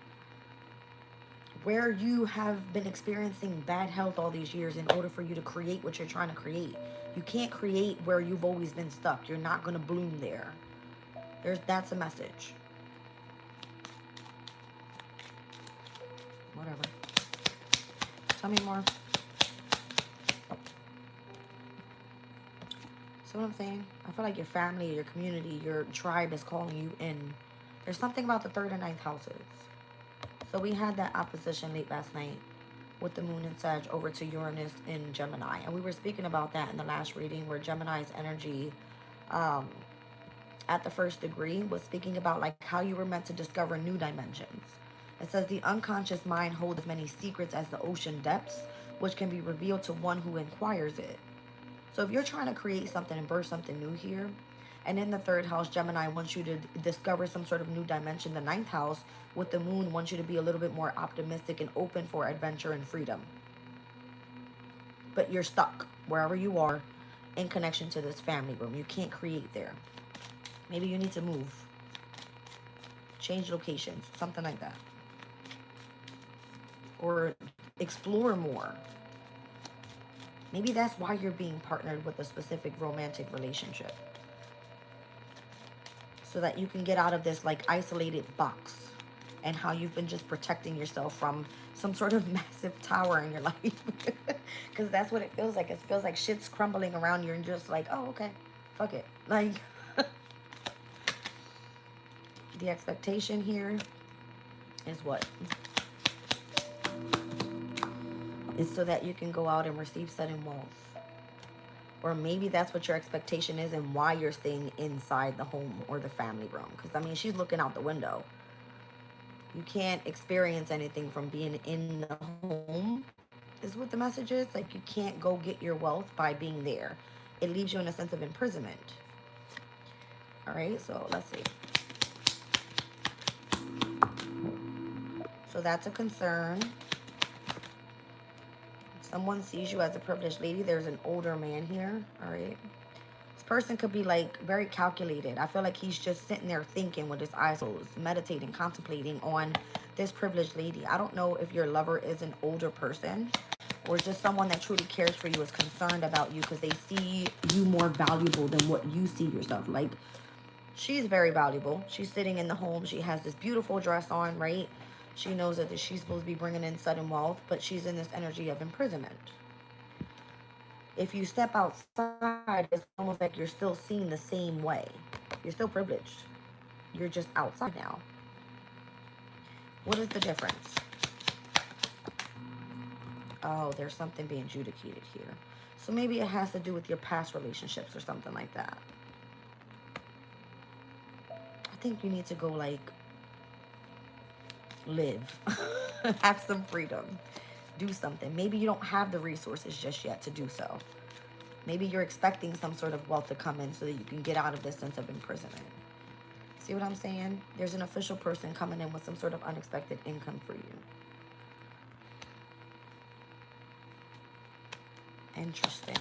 where you have been experiencing bad health all these years in order for you to create what you're trying to create. You can't create where you've always been stuck. You're not going to bloom there. That's a message. Whatever. Tell me more. See what I'm saying? I feel like your family, your community, your tribe is calling you in. There's something about the 3rd and 9th houses. So we had that opposition late last night with the moon and Sag over to Uranus in Gemini. And we were speaking about that in the last reading, where Gemini's energy at the 1st degree was speaking about like how you were meant to discover new dimensions. It says the unconscious mind holds as many secrets as the ocean depths, which can be revealed to one who inquires it. So if you're trying to create something and birth something new here, and in the 3rd house, Gemini wants you to discover some sort of new dimension. The 9th house with the moon wants you to be a little bit more optimistic and open for adventure and freedom. But you're stuck wherever you are in connection to this family room. You can't create there. Maybe you need to move. Change locations. Something like that. Or explore more. Maybe that's why you're being partnered with a specific romantic relationship. So that you can get out of this like isolated box, and how you've been just protecting yourself from some sort of massive tower in your life. Because that's what it feels like. It feels like shit's crumbling around you and you're just like, oh, okay, fuck it. Like, the expectation here is what? Is so that you can go out and receive sudden wealth. Or maybe that's what your expectation is and why you're staying inside the home or the family room. Because, I mean, she's looking out the window. You can't experience anything from being in the home, is what the message is. Like, you can't go get your wealth by being there. It leaves you in a sense of imprisonment. All right, so let's see. So that's a concern. Someone sees you as a privileged lady. There's an older man here, all right? This person could be, like, very calculated. I feel like he's just sitting there thinking with his eyes closed, meditating, contemplating on this privileged lady. I don't know if your lover is an older person or just someone that truly cares for you, is concerned about you because they see you more valuable than what you see yourself. Like, she's very valuable. She's sitting in the home. She has this beautiful dress on, right? She knows that she's supposed to be bringing in sudden wealth, but she's in this energy of imprisonment. If you step outside, it's almost like you're still seen the same way. You're still privileged. You're just outside now. What is the difference? Oh, there's something being adjudicated here. So maybe it has to do with your past relationships or something like that. I think you need to go, like, live. Have some freedom. Do something. Maybe you don't have the resources just yet to do so. Maybe you're expecting some sort of wealth to come in so that you can get out of this sense of imprisonment. See what I'm saying? There's an official person coming in with some sort of unexpected income for you. Interesting.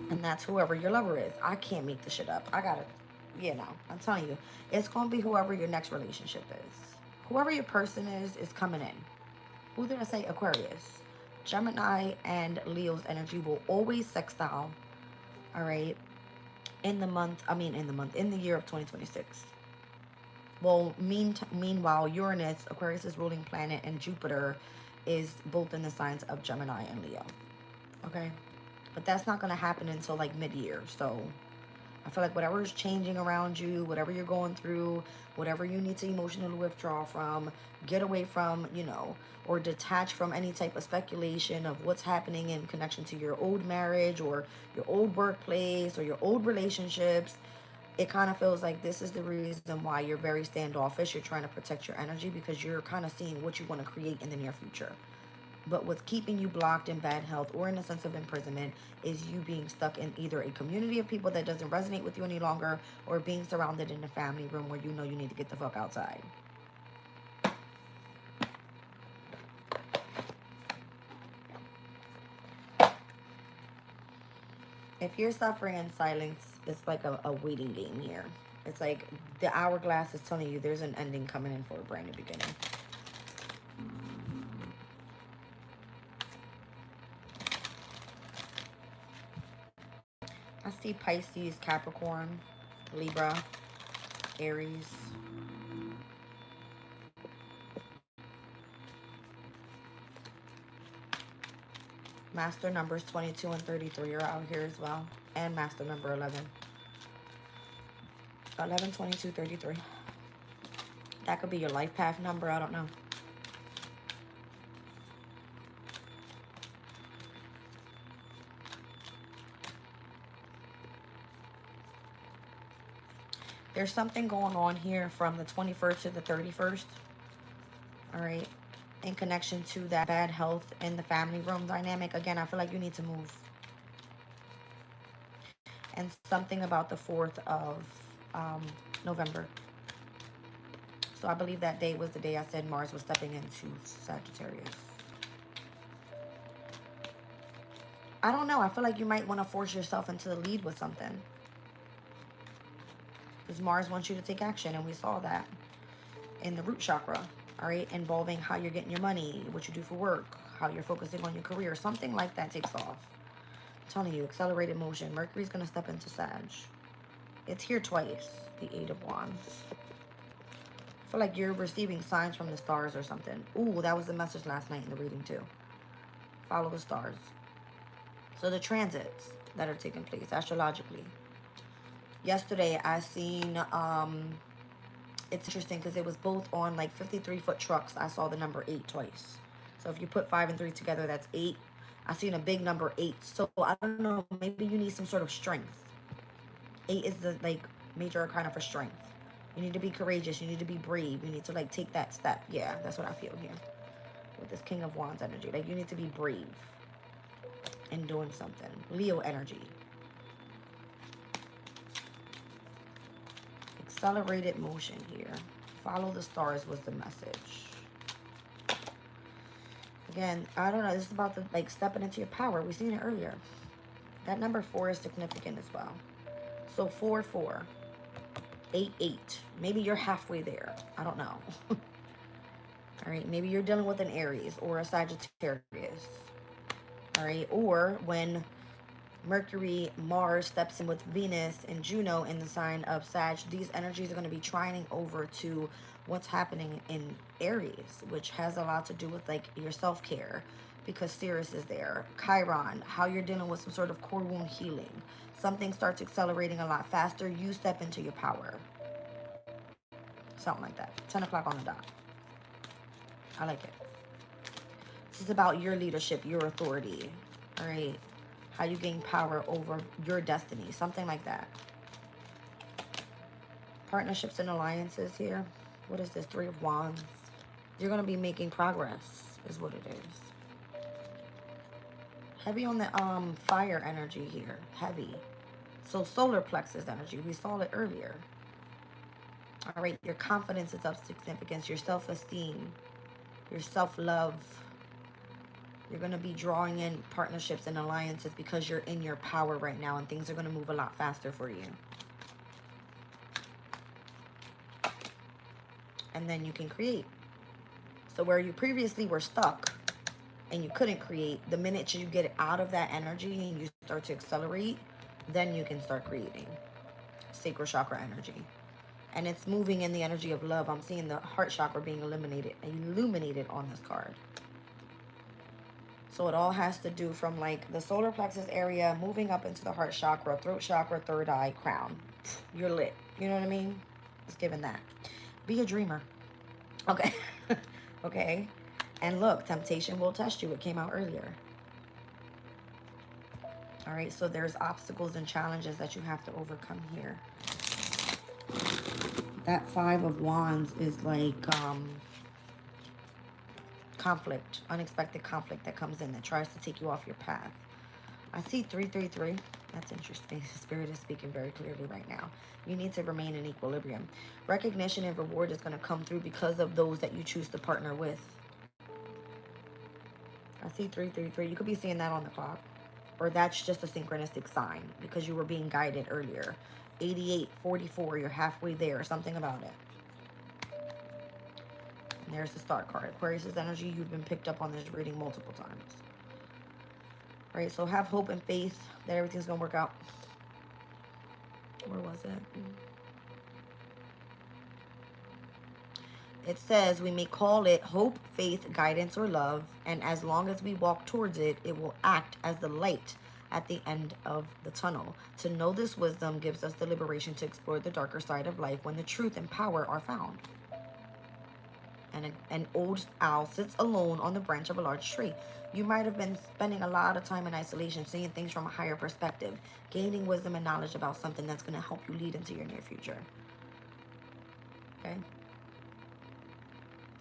And that's whoever your lover is. I can't make this shit up. I gotta, I'm telling you. It's gonna be whoever your next relationship is. Whoever your person is coming in. Who did I say? Aquarius. Gemini and Leo's energy will always sextile. All right. In the year of 2026. Well, meanwhile, Uranus, Aquarius' ruling planet, and Jupiter is both in the signs of Gemini and Leo. Okay? But that's not going to happen until like mid-year. So I feel like whatever is changing around you, whatever you're going through, whatever you need to emotionally withdraw from, get away from, or detach from any type of speculation of what's happening in connection to your old marriage or your old workplace or your old relationships. It kind of feels like this is the reason why you're very standoffish. You're trying to protect your energy because you're kind of seeing what you want to create in the near future. But what's keeping you blocked in bad health or in a sense of imprisonment is you being stuck in either a community of people that doesn't resonate with you any longer, or being surrounded in a family room where you know you need to get the fuck outside. If you're suffering in silence, it's like a waiting game here. It's like the hourglass is telling you there's an ending coming in for a brand new beginning. I see Pisces, Capricorn, Libra, Aries. Master numbers 22 and 33 are out here as well. And master number 11. 11, 22, 33. That could be your life path number. I don't know. There's something going on here from the 21st to the 31st. All right. In connection to that bad health in the family room dynamic. Again, I feel like you need to move. And something about the 4th of November. So I believe that day was the day I said Mars was stepping into Sagittarius. I don't know. I feel like you might want to force yourself into the lead with something. Because Mars wants you to take action, and we saw that in the root chakra, all right? Involving how you're getting your money, what you do for work, how you're focusing on your career. Something like that takes off. I'm telling you, accelerated motion. Mercury's going to step into Sag. It's here twice, the 8 of Wands. I feel like you're receiving signs from the stars or something. Ooh, that was the message last night in the reading too. Follow the stars. So the transits that are taking place astrologically. Yesterday, I seen, it's interesting because it was both on like 53-foot trucks. I saw the number 8 twice. So if you put 5 and 3 together, that's 8. I seen a big number 8. So I don't know, maybe you need some sort of strength. 8 is the like major arcana for strength. You need to be courageous. You need to be brave. You need to like take that step. Yeah, that's what I feel here with this King of Wands energy. Like you need to be brave in doing something. Leo energy. Accelerated motion here. Follow the stars was the message. Again, I don't know. This is about the like stepping into your power. We seen it earlier. That number 4 is significant as well. So 4, 4. 8, 8. Maybe you're halfway there. I don't know. All right. Maybe you're dealing with an Aries or a Sagittarius. All right. Or when Mercury, Mars steps in with Venus and Juno in the sign of Sag, these energies are going to be trining over to what's happening in Aries, which has a lot to do with like your self-care, because Sirius is there. Chiron, how you're dealing with some sort of core wound healing. Something starts accelerating a lot faster. You step into your power. Something like that. 10 o'clock on the dot. I like it. This is about your leadership, your authority. All right. How you gain power over your destiny. Something like that. Partnerships and alliances here. What is this? 3 of Wands. You're going to be making progress is what it is. Heavy on the fire energy here. Heavy. So solar plexus energy, we saw it earlier. All right, your confidence is of significance, your self-esteem, your self-love. You're going to be drawing in partnerships and alliances because you're in your power right now, and things are going to move a lot faster for you. And then you can create. So where you previously were stuck and you couldn't create, the minute you get out of that energy and you start to accelerate, then you can start creating. Sacral chakra energy. And it's moving in the energy of love. I'm seeing the heart chakra being illuminated on this card. So it all has to do from like the solar plexus area, moving up into the heart chakra, throat chakra, third eye, crown. You're lit. You know what I mean? It's given that. Be a dreamer. Okay. Okay. And look, temptation will test you. It came out earlier. All right. So there's obstacles and challenges that you have to overcome here. That 5 of Wands is like conflict, unexpected conflict that comes in that tries to take you off your path. I see 333. That's interesting. Spirit is speaking very clearly right now. You need to remain in equilibrium. Recognition and reward is going to come through because of those that you choose to partner with. I see 333. You could be seeing that on the clock. Or that's just a synchronistic sign because you were being guided earlier. 88, 44, you're halfway there. Something about it. And there's the Star card. Aquarius' energy. You've been picked up on this reading multiple times. Right, so have hope and faith that everything's going to work out. Where was it? It says we may call it hope, faith, guidance, or love. And as long as we walk towards it, it will act as the light at the end of the tunnel. To know this wisdom gives us the liberation to explore the darker side of life when the truth and power are found. And an old owl sits alone on the branch of a large tree. You might have been spending a lot of time in isolation, seeing things from a higher perspective, gaining wisdom and knowledge about something that's going to help you lead into your near future. Okay?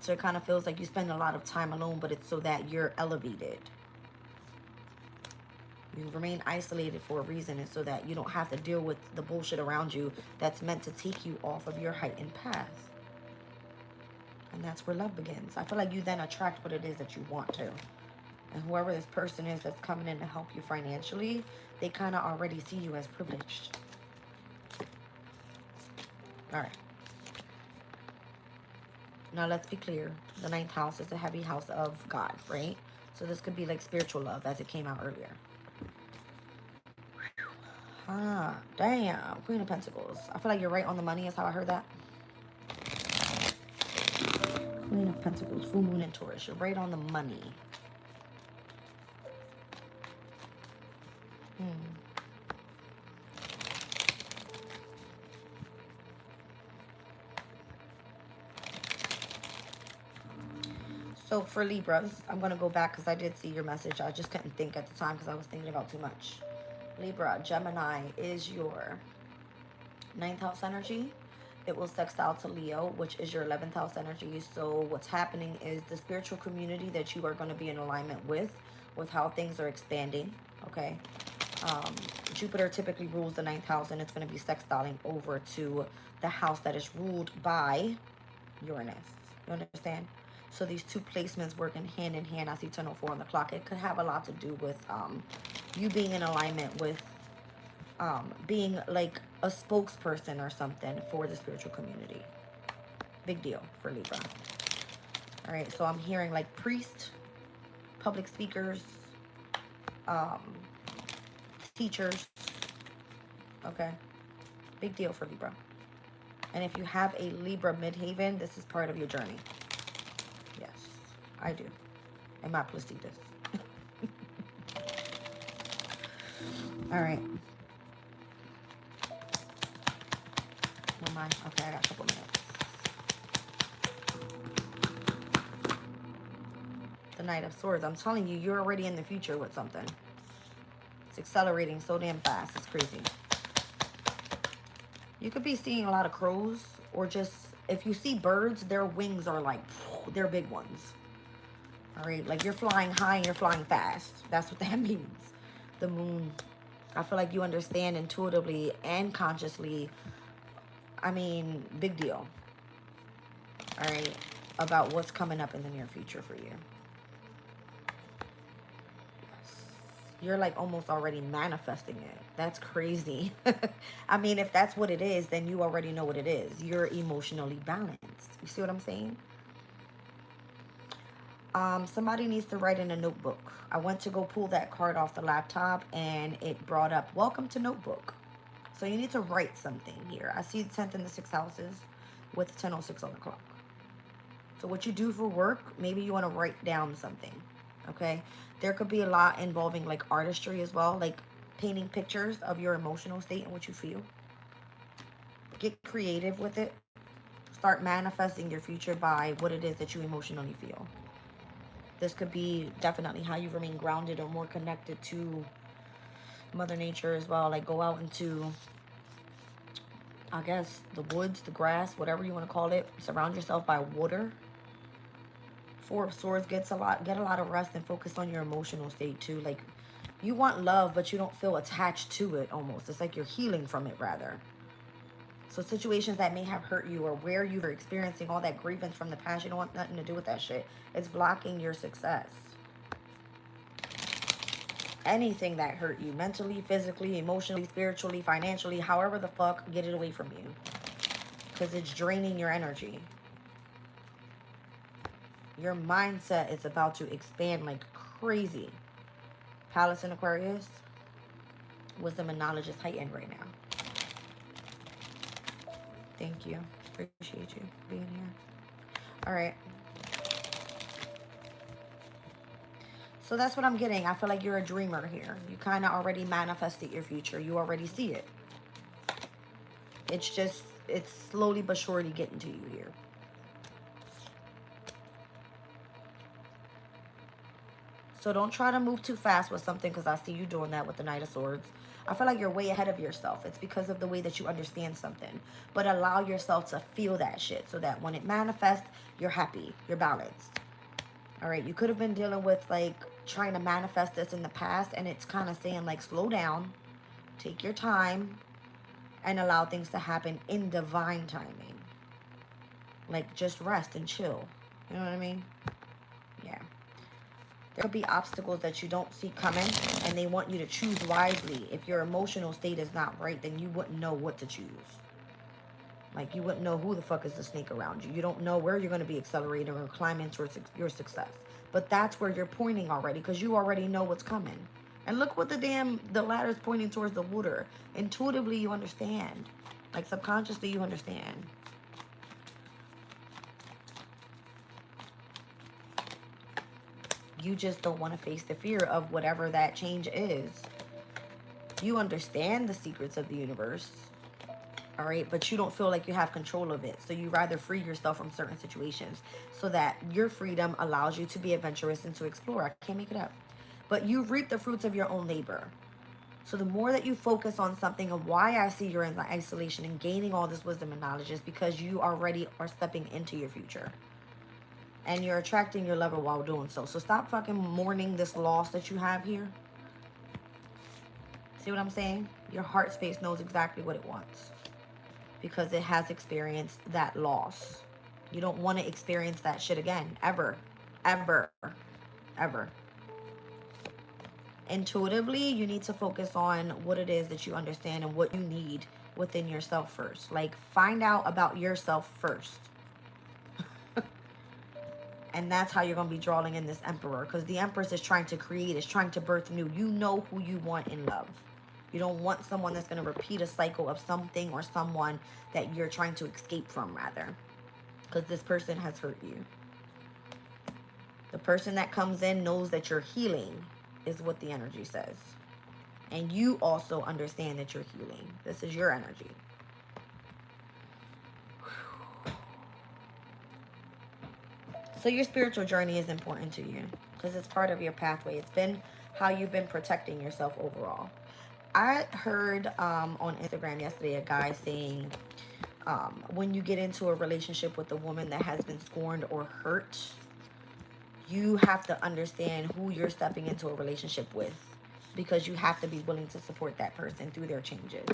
So it kind of feels like you spend a lot of time alone, but it's so that you're elevated. You remain isolated for a reason, and so that you don't have to deal with the bullshit around you that's meant to take you off of your heightened path. And that's where love begins. I feel like you then attract what it is that you want to. And whoever this person is that's coming in to help you financially, they kind of already see you as privileged. All right. Now let's be clear. The 9th house is a heavy house of God, right? So this could be like spiritual love as it came out earlier. Ah, damn. Queen of Pentacles. I feel like you're right on the money is how I heard that. Queen of Pentacles, full moon and Taurus. You're right on the money. So for Libras, I'm going to go back because I did see your message. I just couldn't think at the time because I was thinking about too much. Libra, Gemini is your 9th house energy. It will sextile to Leo, which is your 11th house energy. So what's happening is the spiritual community that you are going to be in alignment with how things are expanding, okay? Jupiter typically rules the 9th house, and it's going to be sextiling over to the house that is ruled by Uranus. You understand? So these two placements working hand in hand. I see 10:04 on the clock. It could have a lot to do with you being in alignment with being like a spokesperson or something for the spiritual community. Big deal for Libra. All right, so I'm hearing like priest, public speakers, teachers. Okay, big deal for Libra. And if you have a Libra midhaven, this is part of your journey. Yes, I do. And my Placitas. All right. Where am I? Okay, I got a couple minutes. The Knight of Swords. I'm telling you, you're already in the future with something. It's accelerating so damn fast. It's crazy. You could be seeing a lot of crows, or just, if you see birds, their wings are like, they're big ones. All right, like you're flying high and you're flying fast. That's what that means. The moon. I feel like you understand intuitively and consciously. I mean, big deal. All right. About what's coming up in the near future for you. You're like almost already manifesting it. That's crazy. I mean, if that's what it is, then you already know what it is. You're emotionally balanced. You see what I'm saying? Somebody needs to write in a notebook. I went to go pull that card off the laptop and it brought up, welcome to notebook. So you need to write something here. I see the 10th and the 6th houses with 10:06 on the clock. So what you do for work, maybe you want to write down something, okay? There could be a lot involving like artistry as well, like painting pictures of your emotional state and what you feel. Get creative with it. Start manifesting your future by what it is that you emotionally feel. This could be definitely how you remain grounded or more connected to Mother Nature as well. Like go out into, I guess, the woods, the grass, whatever you want to call it. Surround yourself by water. Four of Swords get a lot of rest and focus on your emotional state too. Like you want love, but you don't feel attached to it almost. It's like you're healing from it rather. So situations that may have hurt you or where you were experiencing all that grievance from the past, you don't want nothing to do with that shit. It's blocking your success. Anything that hurt you mentally, physically, emotionally, spiritually, financially, however the fuck, get it away from you. Because it's draining your energy. Your mindset is about to expand like crazy. Palace in Aquarius. Wisdom and knowledge is heightened right now. Thank you. Appreciate you being here. All right. So that's what I'm getting. I feel like you're a dreamer here. You kind of already manifested your future. You already see it. It's just, it's slowly but surely getting to you here. So don't try to move too fast with something because I see you doing that with the Knight of Swords. I feel like you're way ahead of yourself. It's because of the way that you understand something. But allow yourself to feel that shit so that when it manifests, you're happy. You're balanced. All right. You could have been dealing with like trying to manifest this in the past. And it's kind of saying like slow down. Take your time. And allow things to happen in divine timing. Like just rest and chill. You know what I mean? Yeah. There could be obstacles that you don't see coming and they want you to choose wisely. If your emotional state is not right, then you wouldn't know what to choose. Like you wouldn't know who the fuck is the snake around you. You don't know where you're going to be accelerating or climbing towards your success. But that's where you're pointing already because you already know what's coming. And look what the ladder's pointing towards the water. Intuitively, you understand. Like subconsciously, you understand. You just don't want to face the fear of whatever that change is. You understand the secrets of the universe, all right? But you don't feel like you have control of it. So you rather free yourself from certain situations so that your freedom allows you to be adventurous and to explore. I can't make it up. But you reap the fruits of your own labor. So the more that you focus on something, and why I see you're in the isolation and gaining all this wisdom and knowledge is because you already are stepping into your future. And you're attracting your lover while doing so. So stop fucking mourning this loss that you have here. See what I'm saying? Your heart space knows exactly what it wants. Because it has experienced that loss. You don't want to experience that shit again. Ever. Ever. Ever. Intuitively, you need to focus on what it is that you understand and what you need within yourself first. Like, find out about yourself first. And that's how you're going to be drawing in this Emperor. Because the Empress is trying to create, is trying to birth new. You know who you want in love. You don't want someone that's going to repeat a cycle of something or someone that you're trying to escape from, rather. Because this person has hurt you. The person that comes in knows that you're healing, is what the energy says. And you also understand that you're healing. This is your energy. So your spiritual journey is important to you because it's part of your pathway. It's been how you've been protecting yourself overall. I heard on Instagram yesterday a guy saying when you get into a relationship with a woman that has been scorned or hurt, you have to understand who you're stepping into a relationship with. because you have to be willing to support that person through their changes.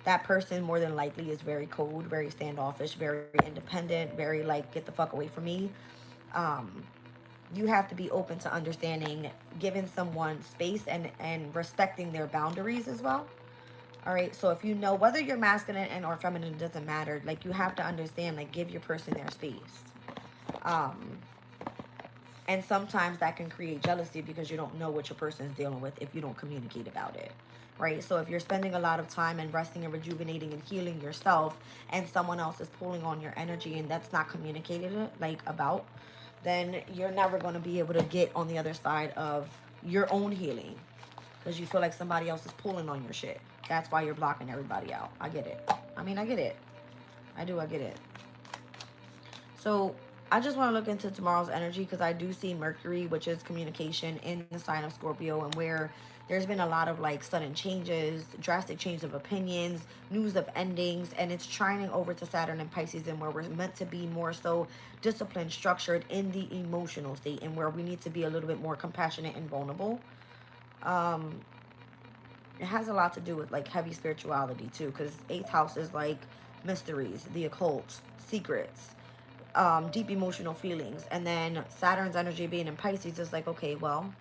That person more than likely is very cold, very standoffish, very independent, very like, get the fuck away from me. Um, you have to be open to understanding, giving someone space and respecting their boundaries as well. All right. So if you know whether you're masculine and or feminine, it doesn't matter. Like, you have to understand, like, give your person their space. Um, and sometimes that can create jealousy because you don't know what your person is dealing with if you don't communicate about it. Right? So if you're spending a lot of time and resting and rejuvenating and healing yourself, and someone else is pulling on your energy and that's not communicated like about, then you're never going to be able to get on the other side of your own healing because you feel like somebody else is pulling on your shit. That's why you're blocking everybody out. I get it. I mean, I get it. I do. I get it. So I just want to look into tomorrow's energy because I do see Mercury, which is communication, in the sign of Scorpio, and where there's been a lot of like sudden changes, drastic change of opinions, news of endings, and it's trining over to Saturn and Pisces, and where we're meant to be more so disciplined, structured in the emotional state, and where we need to be a little bit more compassionate and vulnerable. It has a lot to do with like heavy spirituality too, because eighth house is like mysteries, the occult, secrets, deep emotional feelings. And then Saturn's energy being in Pisces is like, okay, well,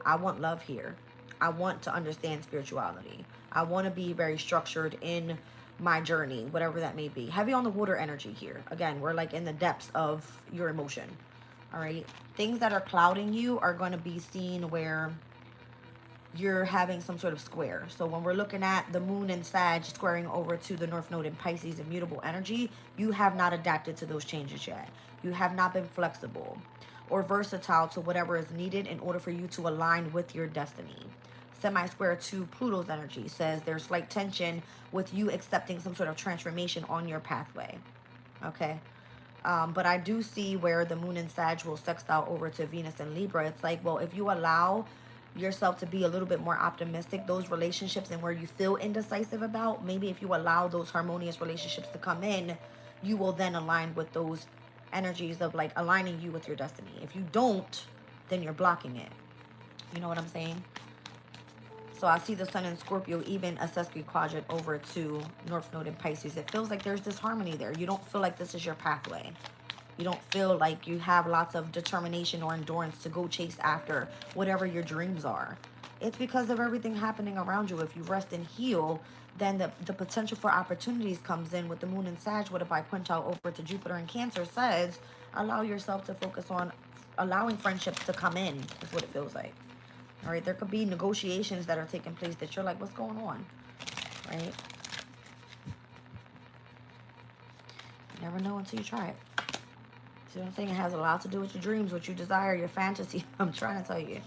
I want love here. I want to understand spirituality. I want to be very structured in my journey, whatever that may be. Heavy on the water energy here. Again, we're like in the depths of your emotion. All right. Things that are clouding you are going to be seen where you're having some sort of square. So when we're looking at the moon and Sag squaring over to the North Node in Pisces, immutable energy, you have not adapted to those changes yet. You have not been flexible or versatile to whatever is needed in order for you to align with your destiny. Semi-square to Pluto's energy says there's slight tension with you accepting some sort of transformation on your pathway. Okay. But I do see where the moon and Sag will sextile over to Venus and Libra. It's like, well, if you allow yourself to be a little bit more optimistic, those relationships and where you feel indecisive about, maybe if you allow those harmonious relationships to come in, you will then align with those energies of like aligning you with your destiny. If you don't, then you're blocking it. You know what I'm saying? So I see the sun in Scorpio, even a sesqui quadrant over to North Node in Pisces. It feels like there's this harmony there. You don't feel like this is your pathway. You don't feel like you have lots of determination or endurance to go chase after whatever your dreams are. It's because of everything happening around you. If you rest and heal, then the potential for opportunities comes in with the moon and Sag with a biquintile over to Jupiter and Cancer says, allow yourself to focus on allowing friendships to come in, is what it feels like. All right, there could be negotiations that are taking place that you're like, what's going on? Right? You never know until you try it. See what I'm saying? It has a lot to do with your dreams, what you desire, your fantasy. I'm trying to tell you.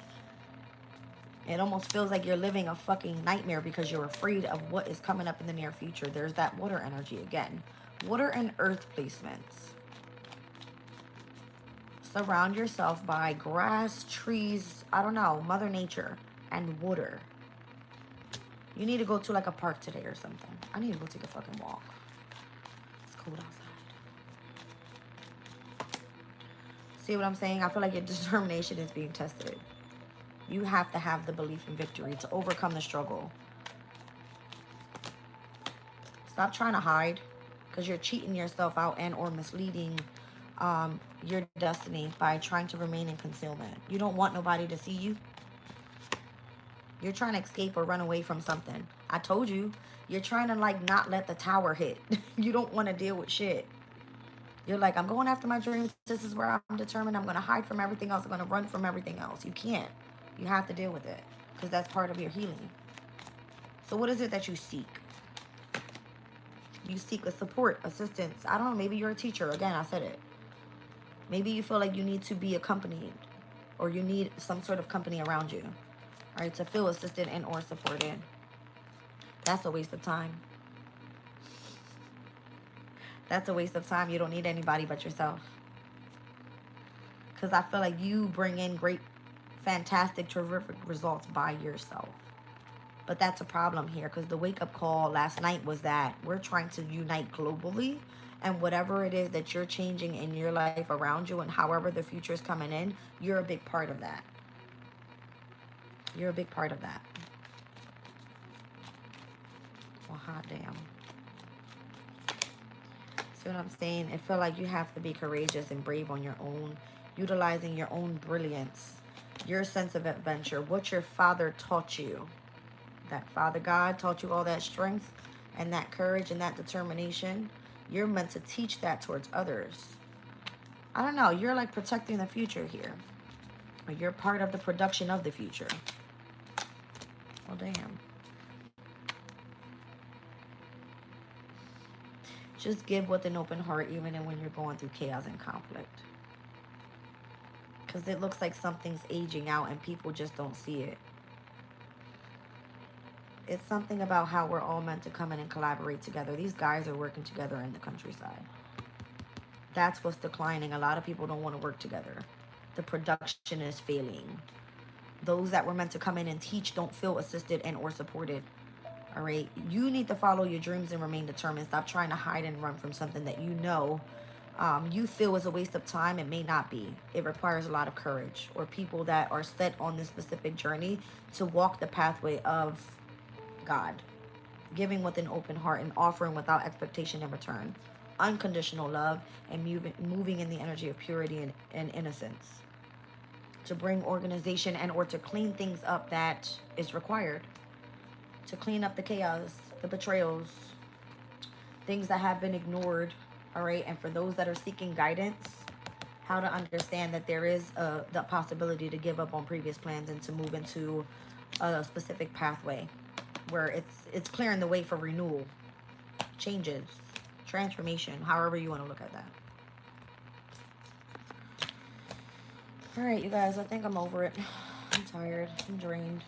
It almost feels like you're living a fucking nightmare because you're afraid of what is coming up in the near future. There's that water energy again. Water and earth placements. Surround yourself by grass, trees, I don't know, Mother Nature, and water. You need to go to like a park today or something. I need to go take a fucking walk. It's cold outside. See what I'm saying? I feel like your determination is being tested. You have to have the belief in victory to overcome the struggle. Stop trying to hide because you're cheating yourself out and or misleading your destiny by trying to remain in concealment. You don't want nobody to see you. You're trying to escape or run away from something. I told you, you're trying to like not let the tower hit. You don't want to deal with shit. You're like, I'm going after my dreams. This is where I'm determined. I'm going to hide from everything else. I'm going to run from everything else. You can't. You have to deal with it because that's part of your healing. So what is it that you seek? You seek a support, assistance. I don't know. Maybe you're a teacher. Again, I said it. Maybe you feel like you need to be accompanied or you need some sort of company around you, right, to feel assisted and or supported. That's a waste of time. That's a waste of time. You don't need anybody but yourself. Because I feel like you bring in great, fantastic, terrific results by yourself. But that's a problem here because the wake-up call last night was that we're trying to unite globally. And whatever it is that you're changing in your life around you and however the future is coming in, you're a big part of that. You're a big part of that. Well, hot damn. See what I'm saying? I feel like you have to be courageous and brave on your own, utilizing your own brilliance, your sense of adventure, what your father taught you. That Father God taught you all that strength and that courage and that determination. You're meant to teach that towards others. I don't know. You're like protecting the future here. Or you're part of the production of the future. Well, damn. Just give with an open heart even when you're going through chaos and conflict. Because it looks like something's aging out and people just don't see it. It's something about how we're all meant to come in and collaborate together. These guys are working together in the countryside. That's what's declining. A lot of people don't want to work together. The production is failing. Those that were meant to come in and teach don't feel assisted and or supported. All right. You need to follow your dreams and remain determined. Stop trying to hide and run from something that you feel is a waste of time. It may not be. It requires a lot of courage, or people that are set on this specific journey to walk the pathway of God, giving with an open heart and offering without expectation in return, unconditional love, and moving in the energy of purity and innocence, to bring organization and or to clean things up that is required, to clean up the chaos, the betrayals, things that have been ignored. All right. And for those that are seeking guidance, how to understand that there is the possibility to give up on previous plans and to move into a specific pathway where it's clearing the way for renewal, changes, transformation, however you want to look at that. All right, you guys, I think I'm over it. I'm tired. I'm drained.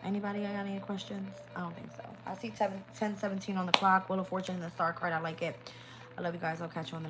Anybody got any questions? I don't think so. I see 10:17 on the clock. Wheel of Fortune and the star card. I like it. I love you guys. I'll catch you on the next.